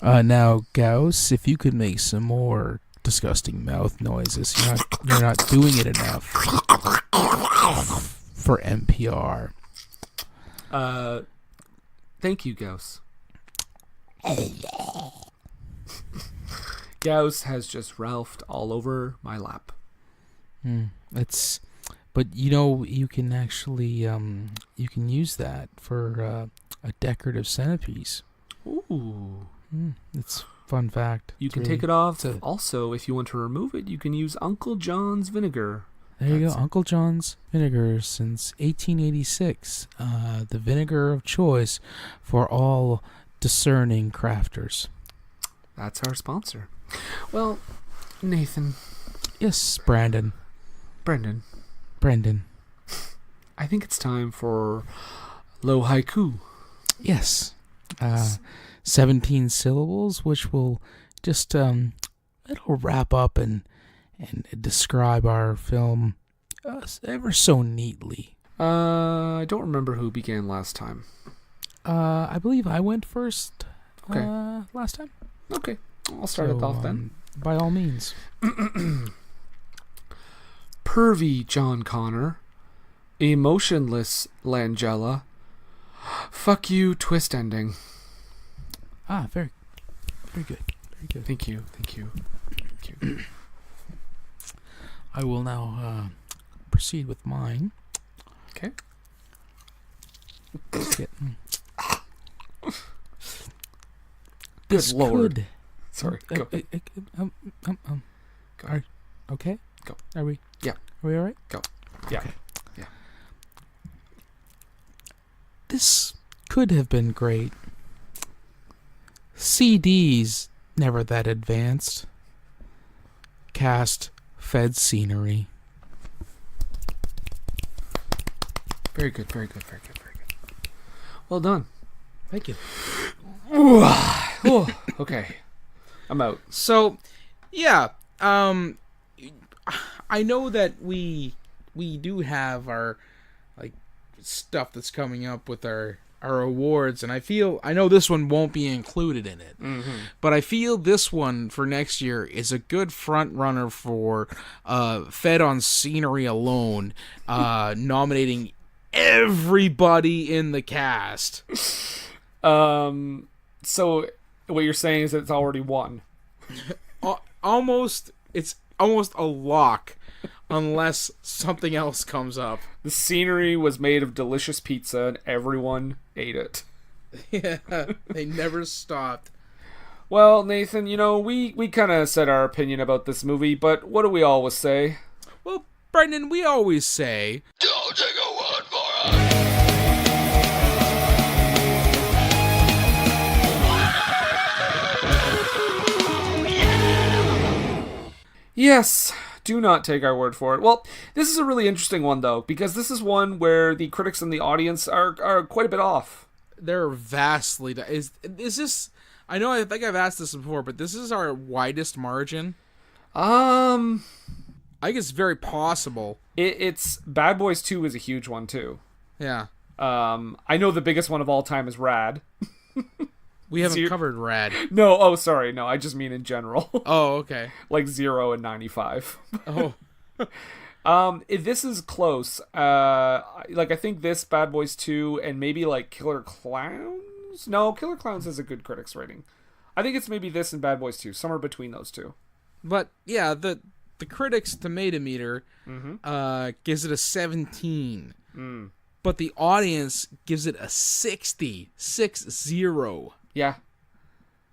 Now, Gauss, if you could make some more disgusting mouth noises, you're not doing it enough for NPR. Thank you, Gauss. Gauss has just Ralphed all over my lap. But you can actually you can use that for a decorative centerpiece. Ooh. It's fun fact. You can take it off. Also, if you want to remove it, you can use Uncle John's vinegar. There you go, Uncle John's vinegar since 1886. The vinegar of choice for all discerning crafters. That's our sponsor. Well, Nathan. Yes, Brendan. I think it's time for low haiku. Yes. 17 syllables, which will just it'll wrap up and describe our film ever so neatly. I don't remember who began last time. I believe I went first. Okay. Last time. Okay, I'll start it off then. By all means. Pervy John Connor, emotionless Langella. Fuck you, twist ending. Very good. Very good. Thank you. I will now proceed with mine. Okay. This Lord. could. Sorry. Go. Go. Are, okay. Go. Are we? Yeah. Are we all right? Go. Yeah. Okay. Yeah. This could have been great. CDs never that advanced. Cast Fed scenery. Very good, very good, very good, very good. Well done. Thank you. Ooh, okay. I'm out. So, yeah, I know that we do have our like stuff that's coming up with our awards, and I know this one won't be included in it, but I feel this one for next year is a good front runner for Fed on Scenery alone, nominating everybody in the cast. So what you're saying is that it's already won. It's almost a lock, unless something else comes up. The scenery was made of delicious pizza, and everyone ate it. Yeah, they never stopped. Well, Nathan, we kind of said our opinion about this movie, but what do we always say? Well, Brendan, we always say, Don't take a word for it. Yes, do not take our word for it. Well, this is a really interesting one, though, because this is one where the critics and the audience are quite a bit off. they're vastly... Is this... I think I've asked this before, but this is our widest margin? I think it's very possible. It's Bad Boys 2 is a huge one, too. Yeah. I know the biggest one of all time is Rad. We haven't covered Rad. No, sorry. No, I just mean in general. Oh, okay. Like 0 and 95. Oh. This is close. I think this, Bad Boys 2, and maybe like Killer Clowns? No, Killer Clowns has a good critics rating. I think it's maybe this and Bad Boys 2, somewhere between those two. But, yeah, the critics' tomato meter gives it a 17. But the audience gives it a 60. 6-0. Yeah.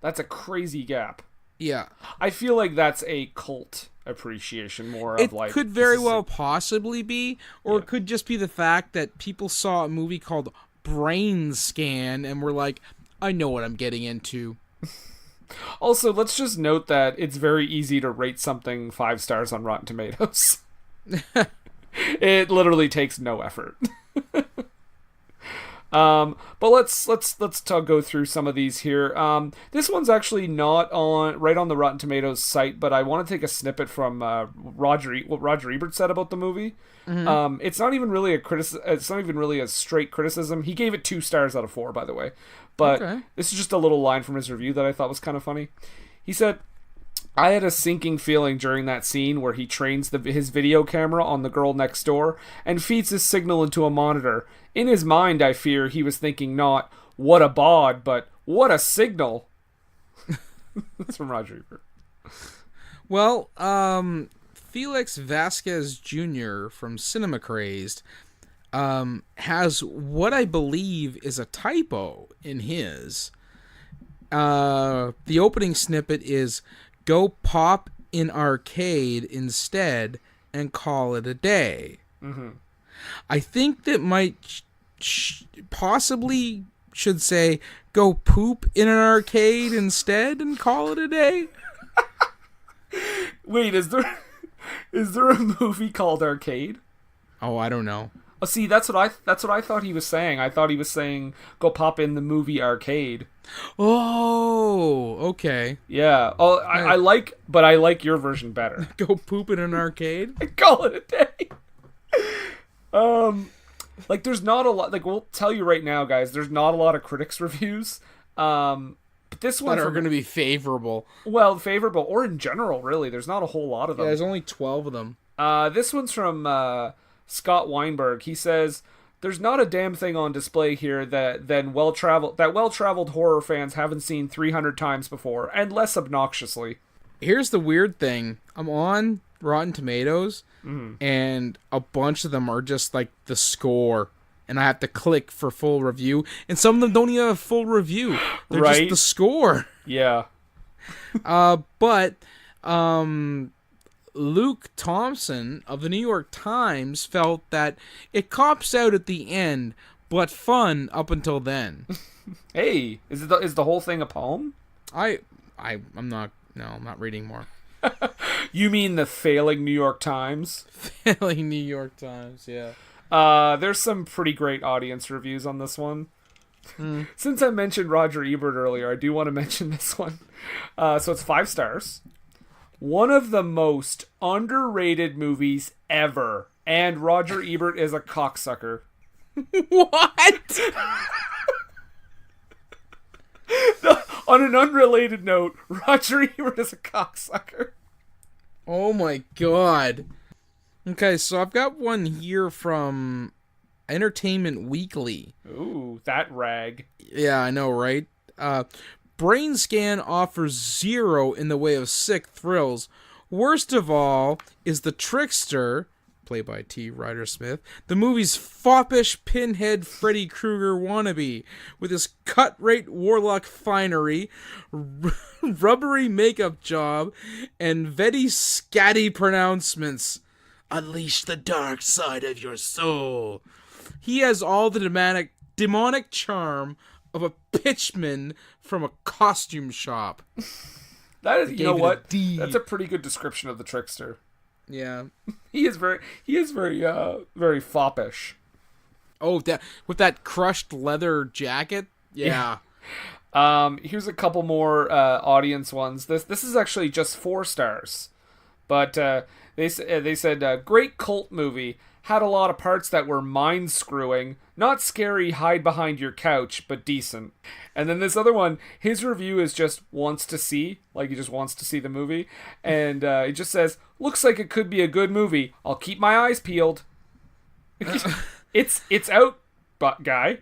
That's a crazy gap. Yeah. I feel like that's a cult appreciation more of It like... could very well possibly be, or it could just be the fact that people saw a movie called Brainscan and were like, I know what I'm getting into. Also, let's just note that it's very easy to rate something 5 stars on Rotten Tomatoes. It literally takes no effort. But let's go through some of these here. This one's actually not right on the Rotten Tomatoes site, but I want to take a snippet from what Roger Ebert said about the movie. It's not even really it's not even really a straight criticism. He gave it 2 stars out of 4, by the way. But This is just a little line from his review that I thought was kind of funny. He said, I had a sinking feeling during that scene where he trains his video camera on the girl next door and feeds his signal into a monitor. In his mind, I fear he was thinking not, what a bod, but what a signal. That's from Roger Ebert. Well, Felix Vasquez Jr. from Cinema Crazed has what I believe is a typo in his. The opening snippet is, go pop in arcade instead and call it a day. I think that might possibly should say, go poop in an arcade instead and call it a day. Wait, is there a movie called Arcade? Oh, I don't know. Oh, see, that's what I thought he was saying. I thought he was saying, go pop in the movie Arcade. Oh, okay. Yeah. Oh, I like your version better. Go poop in an arcade? I call it a day. There's not a lot. Like, we'll tell you right now, guys. There's not a lot of critics reviews. But this one are going to be favorable. Well, favorable or in general, really. There's not a whole lot of them. Yeah, there's only 12 of them. This one's from Scott Weinberg. He says, there's not a damn thing on display here that well-traveled horror fans haven't seen 300 times before, and less obnoxiously. Here's the weird thing. I'm on Rotten Tomatoes, and a bunch of them are just like the score, and I have to click for full review, and some of them don't even have a full review. They're just the score. Yeah. But Luke Thompson of the New York Times felt that it cops out at the end, but fun up until then. Hey, is the whole thing a poem? I'm not reading more. You mean the failing New York Times? Failing New York Times, yeah. There's some pretty great audience reviews on this one. Since I mentioned Roger Ebert earlier, I do want to mention this one. So it's 5 stars. One of the most underrated movies ever. And Roger Ebert is a cocksucker. What? On an unrelated note, Roger Ebert is a cocksucker. Oh my god. Okay, so I've got one here from Entertainment Weekly. Ooh, that rag. Yeah, I know, right? Brainscan offers 0 in the way of sick thrills. Worst of all is The Trickster, played by T. Ryder Smith, the movie's foppish pinhead Freddy Krueger wannabe, with his cut-rate warlock finery, rubbery makeup job, and very scatty pronouncements. Unleash the dark side of your soul. He has all the demonic charm of a pitchman from a costume shop. That is, you know Gave it a what? D. That's a pretty good description of the Trickster. Yeah. He is very very foppish. Oh, that with that crushed leather jacket. Yeah. Here's a couple more audience ones. This is actually just 4 stars, but they said great cult movie. Had a lot of parts that were mind-screwing. Not scary, hide behind your couch, but decent. And then this other one, his review is just wants to see. Like, he just wants to see the movie. And it just says, looks like it could be a good movie. I'll keep my eyes peeled. It's out, guy.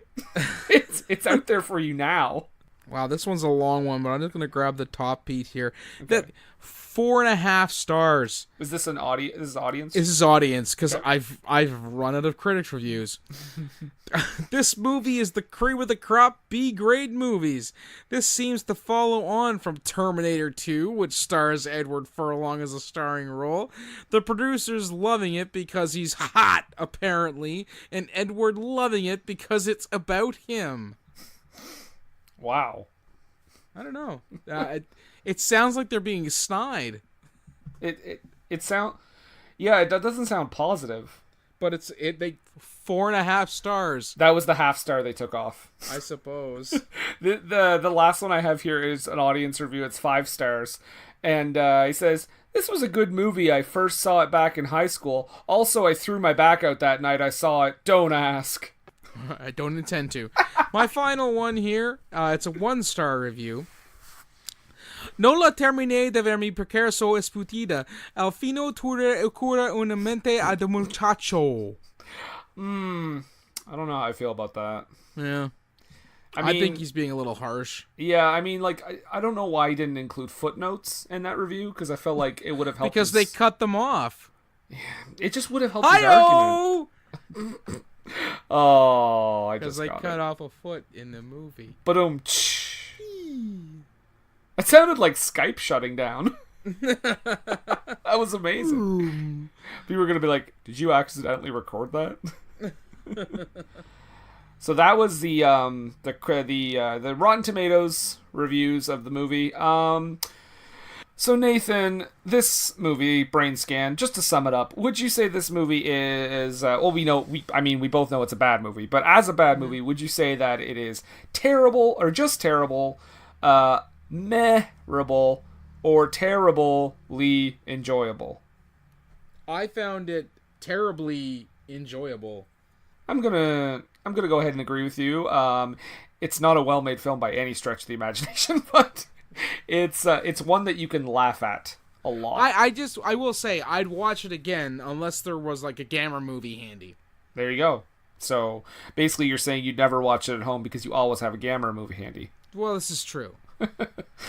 It's out there for you now. Wow, this one's a long one, but I'm just gonna grab the top piece here. Okay. That 4.5 stars. Is this an audience? This is audience. This is audience because I've run out of critics reviews. This movie is the cream of the crop B grade movies. This seems to follow on from Terminator 2, which stars Edward Furlong as a starring role. The producers loving it because he's hot, apparently, and Edward loving it because it's about him. Wow. I don't know. It sounds like they're being snide. It doesn't sound positive. But they 4.5 stars. That was the half star they took off. I suppose. The last one I have here is an audience review. It's 5 stars, and he says, "This was a good movie. I first saw it back in high school. Also, I threw my back out that night I saw it. Don't ask." I don't intend to. My final one here, it's a 1-star review. No la terminé de ver mi perverso esputida. Al fino tuve ocurre una mente ad muchacho. I don't know how I feel about that. Yeah. I mean, think he's being a little harsh. Yeah, I mean, like, I don't know why he didn't include footnotes in that review, because I felt like it would have helped. Because they cut them off. It just would have helped his argument. Oh, I just Because they got cut it. off a foot in the movie. But it sounded like Skype shutting down. That was amazing. People were gonna be like, "Did you accidentally record that?" So that was the Rotten Tomatoes reviews of the movie. So Nathan, this movie, Brainscan, just to sum it up, would you say this movie is, we both know it's a bad movie, but as a bad movie, would you say that it is terrible, or just terrible, meh-rable, or terribly enjoyable? I found it terribly enjoyable. I'm gonna go ahead and agree with you. It's not a well-made film by any stretch of the imagination, but it's one that you can laugh at a lot. I will say I'd watch it again unless there was like a Gamma movie handy. There you go. So basically, you're saying you'd never watch it at home because you always have a Gamma movie handy. Well, this is true.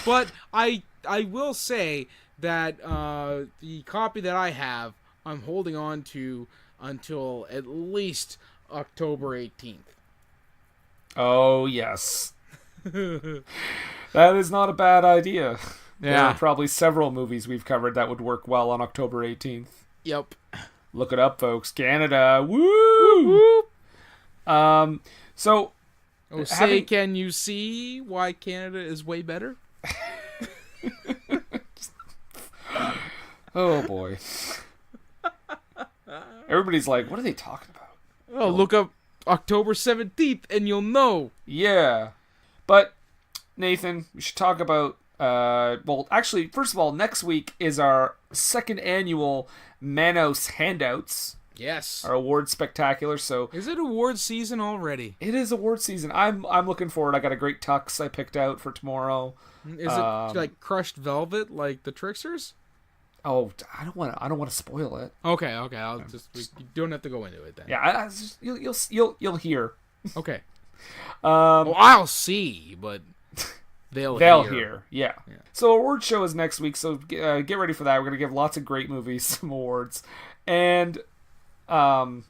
But I will say that the copy that I have, I'm holding on to until at least October 18th. Oh, yes. That is not a bad idea. Yeah. There are probably several movies we've covered that would work well on October 18th. Yep. Look it up, folks. Canada. Woo! So... Oh, say, can you see why Canada is way better? Oh boy. Everybody's like, what are they talking about? Oh, look up October 17th and you'll know. Yeah. But, Nathan, we should talk about... well, actually, first of all, next week is our second annual Manos handouts. Yes. Our award spectacular, so... Is it award season already? It is award season. I'm looking forward. I got a great tux I picked out for tomorrow. Is it like crushed velvet like the Tricksters? Oh, I don't want to spoil it. Okay. You don't have to go into it then. Yeah, you'll hear. Okay. Well, I'll see, but they'll hear. Yeah. So award show is next week, so get ready for that. We're gonna give lots of great movies some awards, and the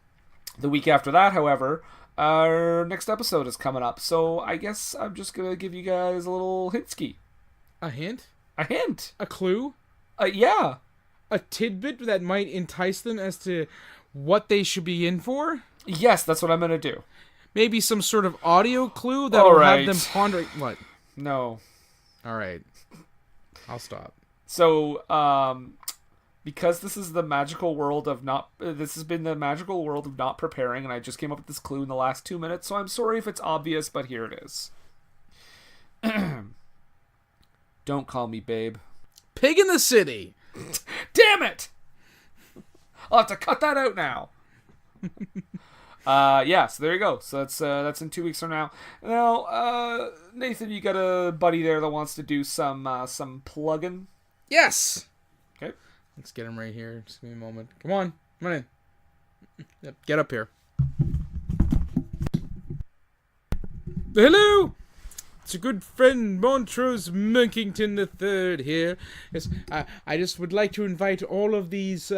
week after that, however, our next episode is coming up. So I guess I'm just gonna give you guys a little hintski. A hint? A hint. A clue? Yeah. A tidbit that might entice them as to what they should be in for? Yes, that's what I'm gonna do. Maybe some sort of audio clue that will have them pondering. What? No. All right. I'll stop. So, because this is the magical world of not... This has been the magical world of not preparing, and I just came up with this clue in the last 2 minutes, so I'm sorry if it's obvious, but here it is. Don't call me babe. Pig in the City! Damn it! I'll have to cut that out now. Yeah, so there you go. So that's in 2 weeks from now. Now, Nathan, you got a buddy there that wants to do some plugging? Yes! Okay. Let's get him right here. Just give me a moment. Come on in. Yep, get up here. Hello! It's a good friend, Montrose Monkington III here. Yes, I just would like to invite all of these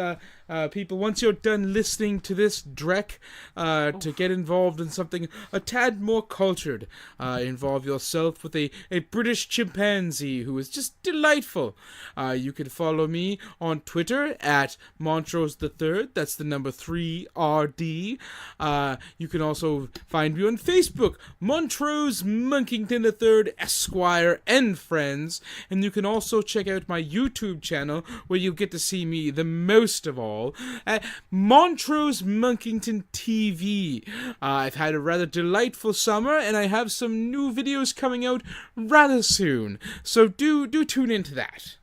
people, once you're done listening to this dreck, to get involved in something a tad more cultured. Involve yourself with a British chimpanzee who is just delightful. You can follow me on Twitter at Montrose III. That's the number 3RD. You can also find me on Facebook, Montrose Monkington III, Esquire and Friends. And you can also check out my YouTube channel, where you'll get to see me the most of all, at Montrose Monkington TV. I've had a rather delightful summer, and I have some new videos coming out rather soon. So do tune into that.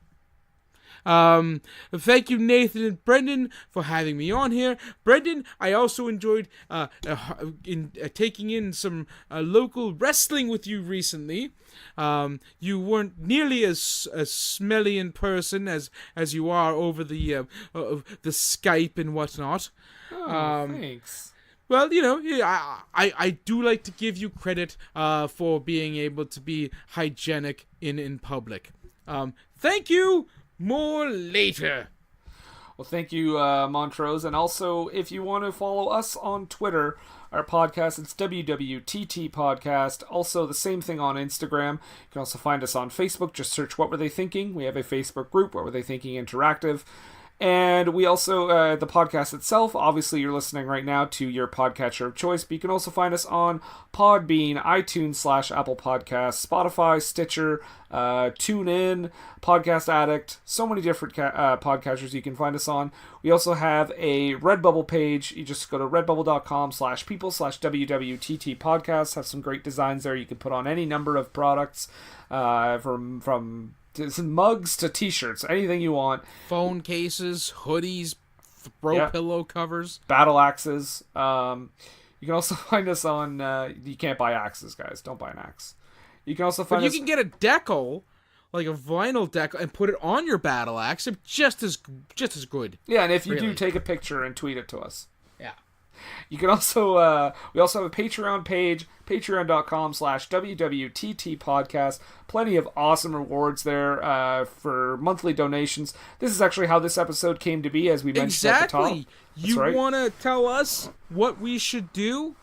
Thank you, Nathan and Brendan, for having me on here. Brendan, I also enjoyed taking in some local wrestling with you recently. You weren't nearly as smelly in person as you are over the Skype and whatnot. Thanks. Well, you know, I do like to give you credit for being able to be hygienic in public. Thank you. More later. Well, thank you, Montrose. And also, if you want to follow us on Twitter, our podcast, it's WWTT Podcast. Also, the same thing on Instagram. You can also find us on Facebook. Just search What Were They Thinking? We have a Facebook group, What Were They Thinking Interactive. And we also, the podcast itself, obviously you're listening right now to your podcatcher of choice, but you can also find us on Podbean, iTunes / Apple Podcasts, Spotify, Stitcher, TuneIn, Podcast Addict, so many different podcatchers you can find us on. We also have a Redbubble page. You just go to redbubble.com/people/WWTT Podcasts. Have some great designs there. You can put on any number of products, from mugs to t-shirts, anything you want. Phone cases, hoodies, throw pillow covers, battle axes. You can also find us on you can't buy axes, guys, don't buy an axe. You can also find you can get a decal, like a vinyl decal, and put it on your battle axe. It's just as good. Yeah, and if you do, take a picture and tweet it to us. Yeah. You can also, we also have a Patreon page, patreon.com/WWTT Podcast. Plenty of awesome rewards there for monthly donations. This is actually how this episode came to be, as we mentioned at the top. Exactly. You want to tell us what we should do?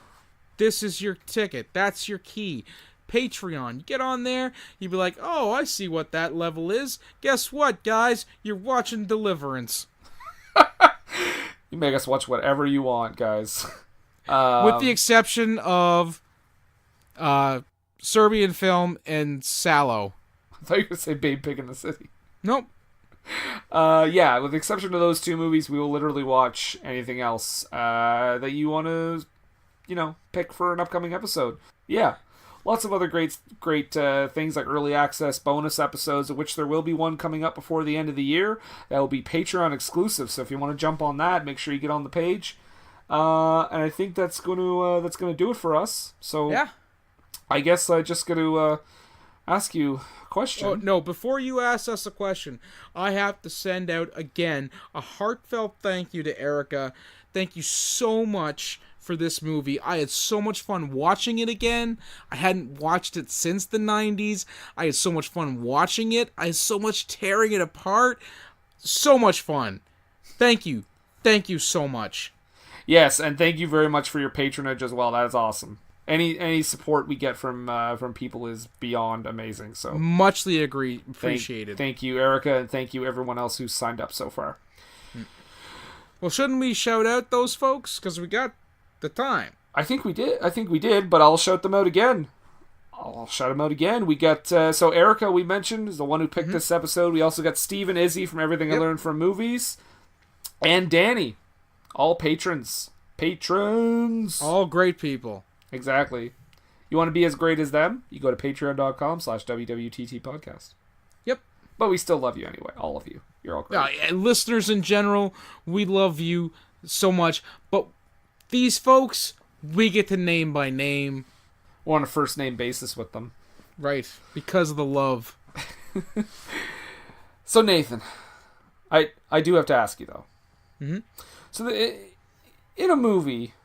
This is your ticket. That's your key. Patreon. You get on there, you'd be like, oh, I see what that level is. Guess what, guys? You're watching Deliverance. You make us watch whatever you want, guys. With the exception of Serbian film and Sallow. I thought you were going to say Babe Pig in the City. Nope. Yeah, with the exception of those two movies, we will literally watch anything else that you want to, pick for an upcoming episode. Yeah. Lots of other great things like early access bonus episodes, of which there will be one coming up before the end of the year. That will be Patreon exclusive. So if you want to jump on that, make sure you get on the page. And I think that's going to do it for us. So Yeah. I guess I just got to ask you a question. Oh, no, before you ask us a question, I have to send out again a heartfelt thank you to Erica. Thank you so much for this movie. I had so much fun watching it again. I hadn't watched it since the 90s. I had so much fun watching it. I had so much tearing it apart. So much fun. Thank you. Thank you so much. Yes, and thank you very much for your patronage as well. That is awesome. Any support we get from people is beyond amazing. So muchly appreciated. Thank you, Erica, and thank you everyone else who's signed up so far. Well, shouldn't we shout out those folks? Because we got the time. I think we did, but I'll shout them out again. We got so Erica, we mentioned, is the one who picked this episode. We also got Steve and Izzy from Everything I Learned from Movies, and Danny, all patrons, all great people. Exactly. You want to be as great as them? You go to patreon.com/WWTT podcast. Yep. But we still love you anyway, all of you. You're all great. Listeners in general, we love you so much, but these folks, we get to name by name. We're on a first name basis with them. Right, because of the love. So Nathan, I do have to ask you though. Mm-hmm. So in a movie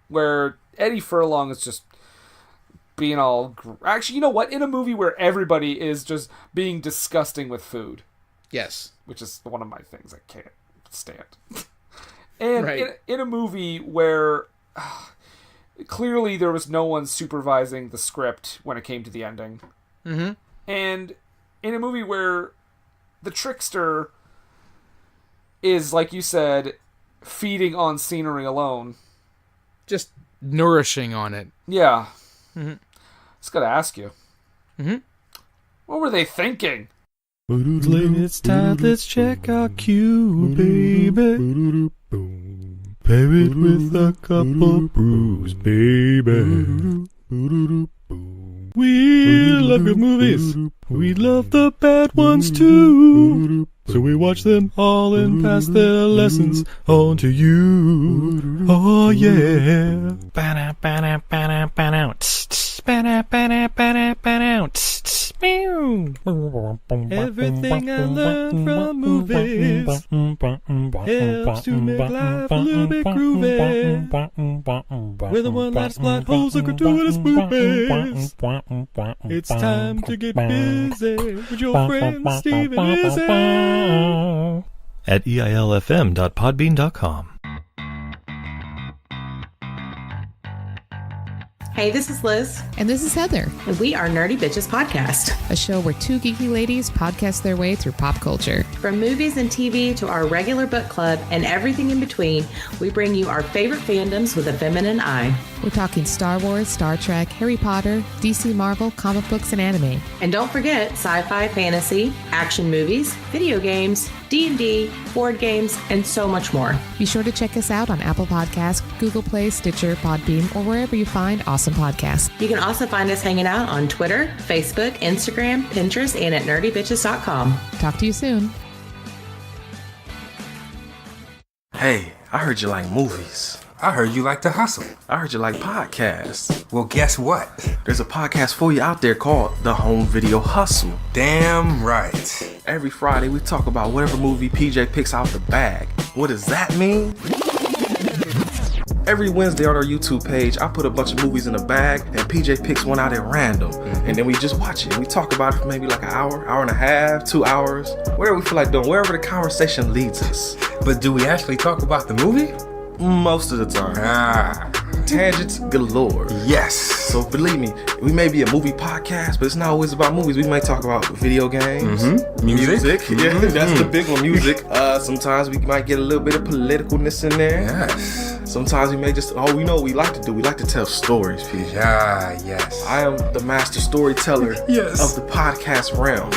where Eddie Furlong is just being all... Actually, you know what? In a movie where everybody is just being disgusting with food. Yes. Which is one of my things I can't stand. And right. in a movie where clearly there was no one supervising the script when it came to the ending. Mm-hmm. And in a movie where the trickster is, like you said, feeding on scenery alone. Just nourishing on it. Yeah. Mm-hmm. Just gotta ask you. Mm-hmm. What were they thinking? It's time, let's check our cue, baby. Pair it with a couple brews, baby. We love good movies. We love the bad ones too. So we watch them all and pass their lessons on to you. Oh yeah. Everything I learned from movies helps to make life a little bit groovy. Whether one last plot holes or gratuitous movies, it's time to get busy with your friend Steve and Izzy. At eilfm.podbean.com. Hey, this is Liz. And this is Heather. And we are Nerdy Bitches Podcast. A show where two geeky ladies podcast their way through pop culture. From movies and TV to our regular book club and everything in between, we bring you our favorite fandoms with a feminine eye. We're talking Star Wars, Star Trek, Harry Potter, DC, Marvel, comic books, and anime. And don't forget sci-fi, fantasy, action movies, video games, D&D, board games, and so much more. Be sure to check us out on Apple Podcasts, Google Play, Stitcher, Podbean, or wherever you find awesome podcasts. You can also find us hanging out on Twitter, Facebook, Instagram, Pinterest, and at nerdybitches.com. Talk to you soon. Hey, I heard you like movies. I heard you like to hustle. I heard you like podcasts. Well, guess what? There's a podcast for you out there called The Home Video Hustle. Damn right. Every Friday, we talk about whatever movie PJ picks out the bag. What does that mean? Every Wednesday on our YouTube page, I put a bunch of movies in a bag, and PJ picks one out at random. And then we just watch it. We talk about it for maybe like an hour, hour and a half, 2 hours, whatever we feel like doing, wherever the conversation leads us. But do we actually talk about the movie? Most of the time. Tangents galore. Yes. So believe me, we may be a movie podcast, but it's not always about movies. We might talk about video games, Music. Yeah, that's the big one, music. Sometimes we might get a little bit of politicalness in there. Yes. Sometimes we may just, we know what we like to do. We like to tell stories, PJ. Yeah, yes. I am the master storyteller Yes. of the podcast realm.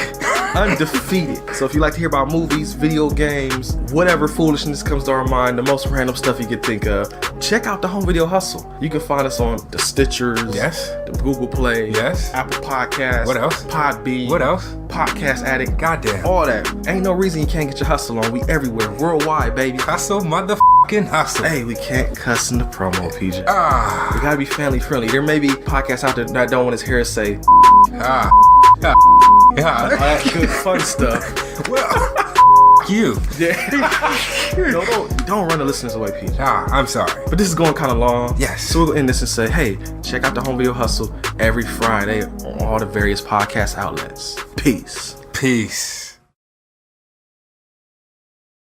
Undefeated. So if you like to hear about movies, video games, whatever foolishness comes to our mind, the most random stuff you could think of, check out the Home Video Hustle. You can find us on the Stitchers, Yes. the Google Play, Yes. Apple Podcasts, What else? Podbean, What else? Podcast Addict, Goddamn. all that. Ain't no reason you can't get your hustle on. We everywhere, worldwide, baby. Hustle, motherfucking hustle. Hey, we can't cuss in the promo, PJ. Ah. We gotta be family friendly. There may be podcasts out there that don't want his hair say Ah. Ah. all Yeah. that good fun stuff. Well, you. No, don't run the listeners away, PJ. Ah, I'm sorry. But this is going kind of long. Yes. So we'll end this and say, hey, check out the Home Video Hustle every Friday on all the various podcast outlets. Peace. Peace.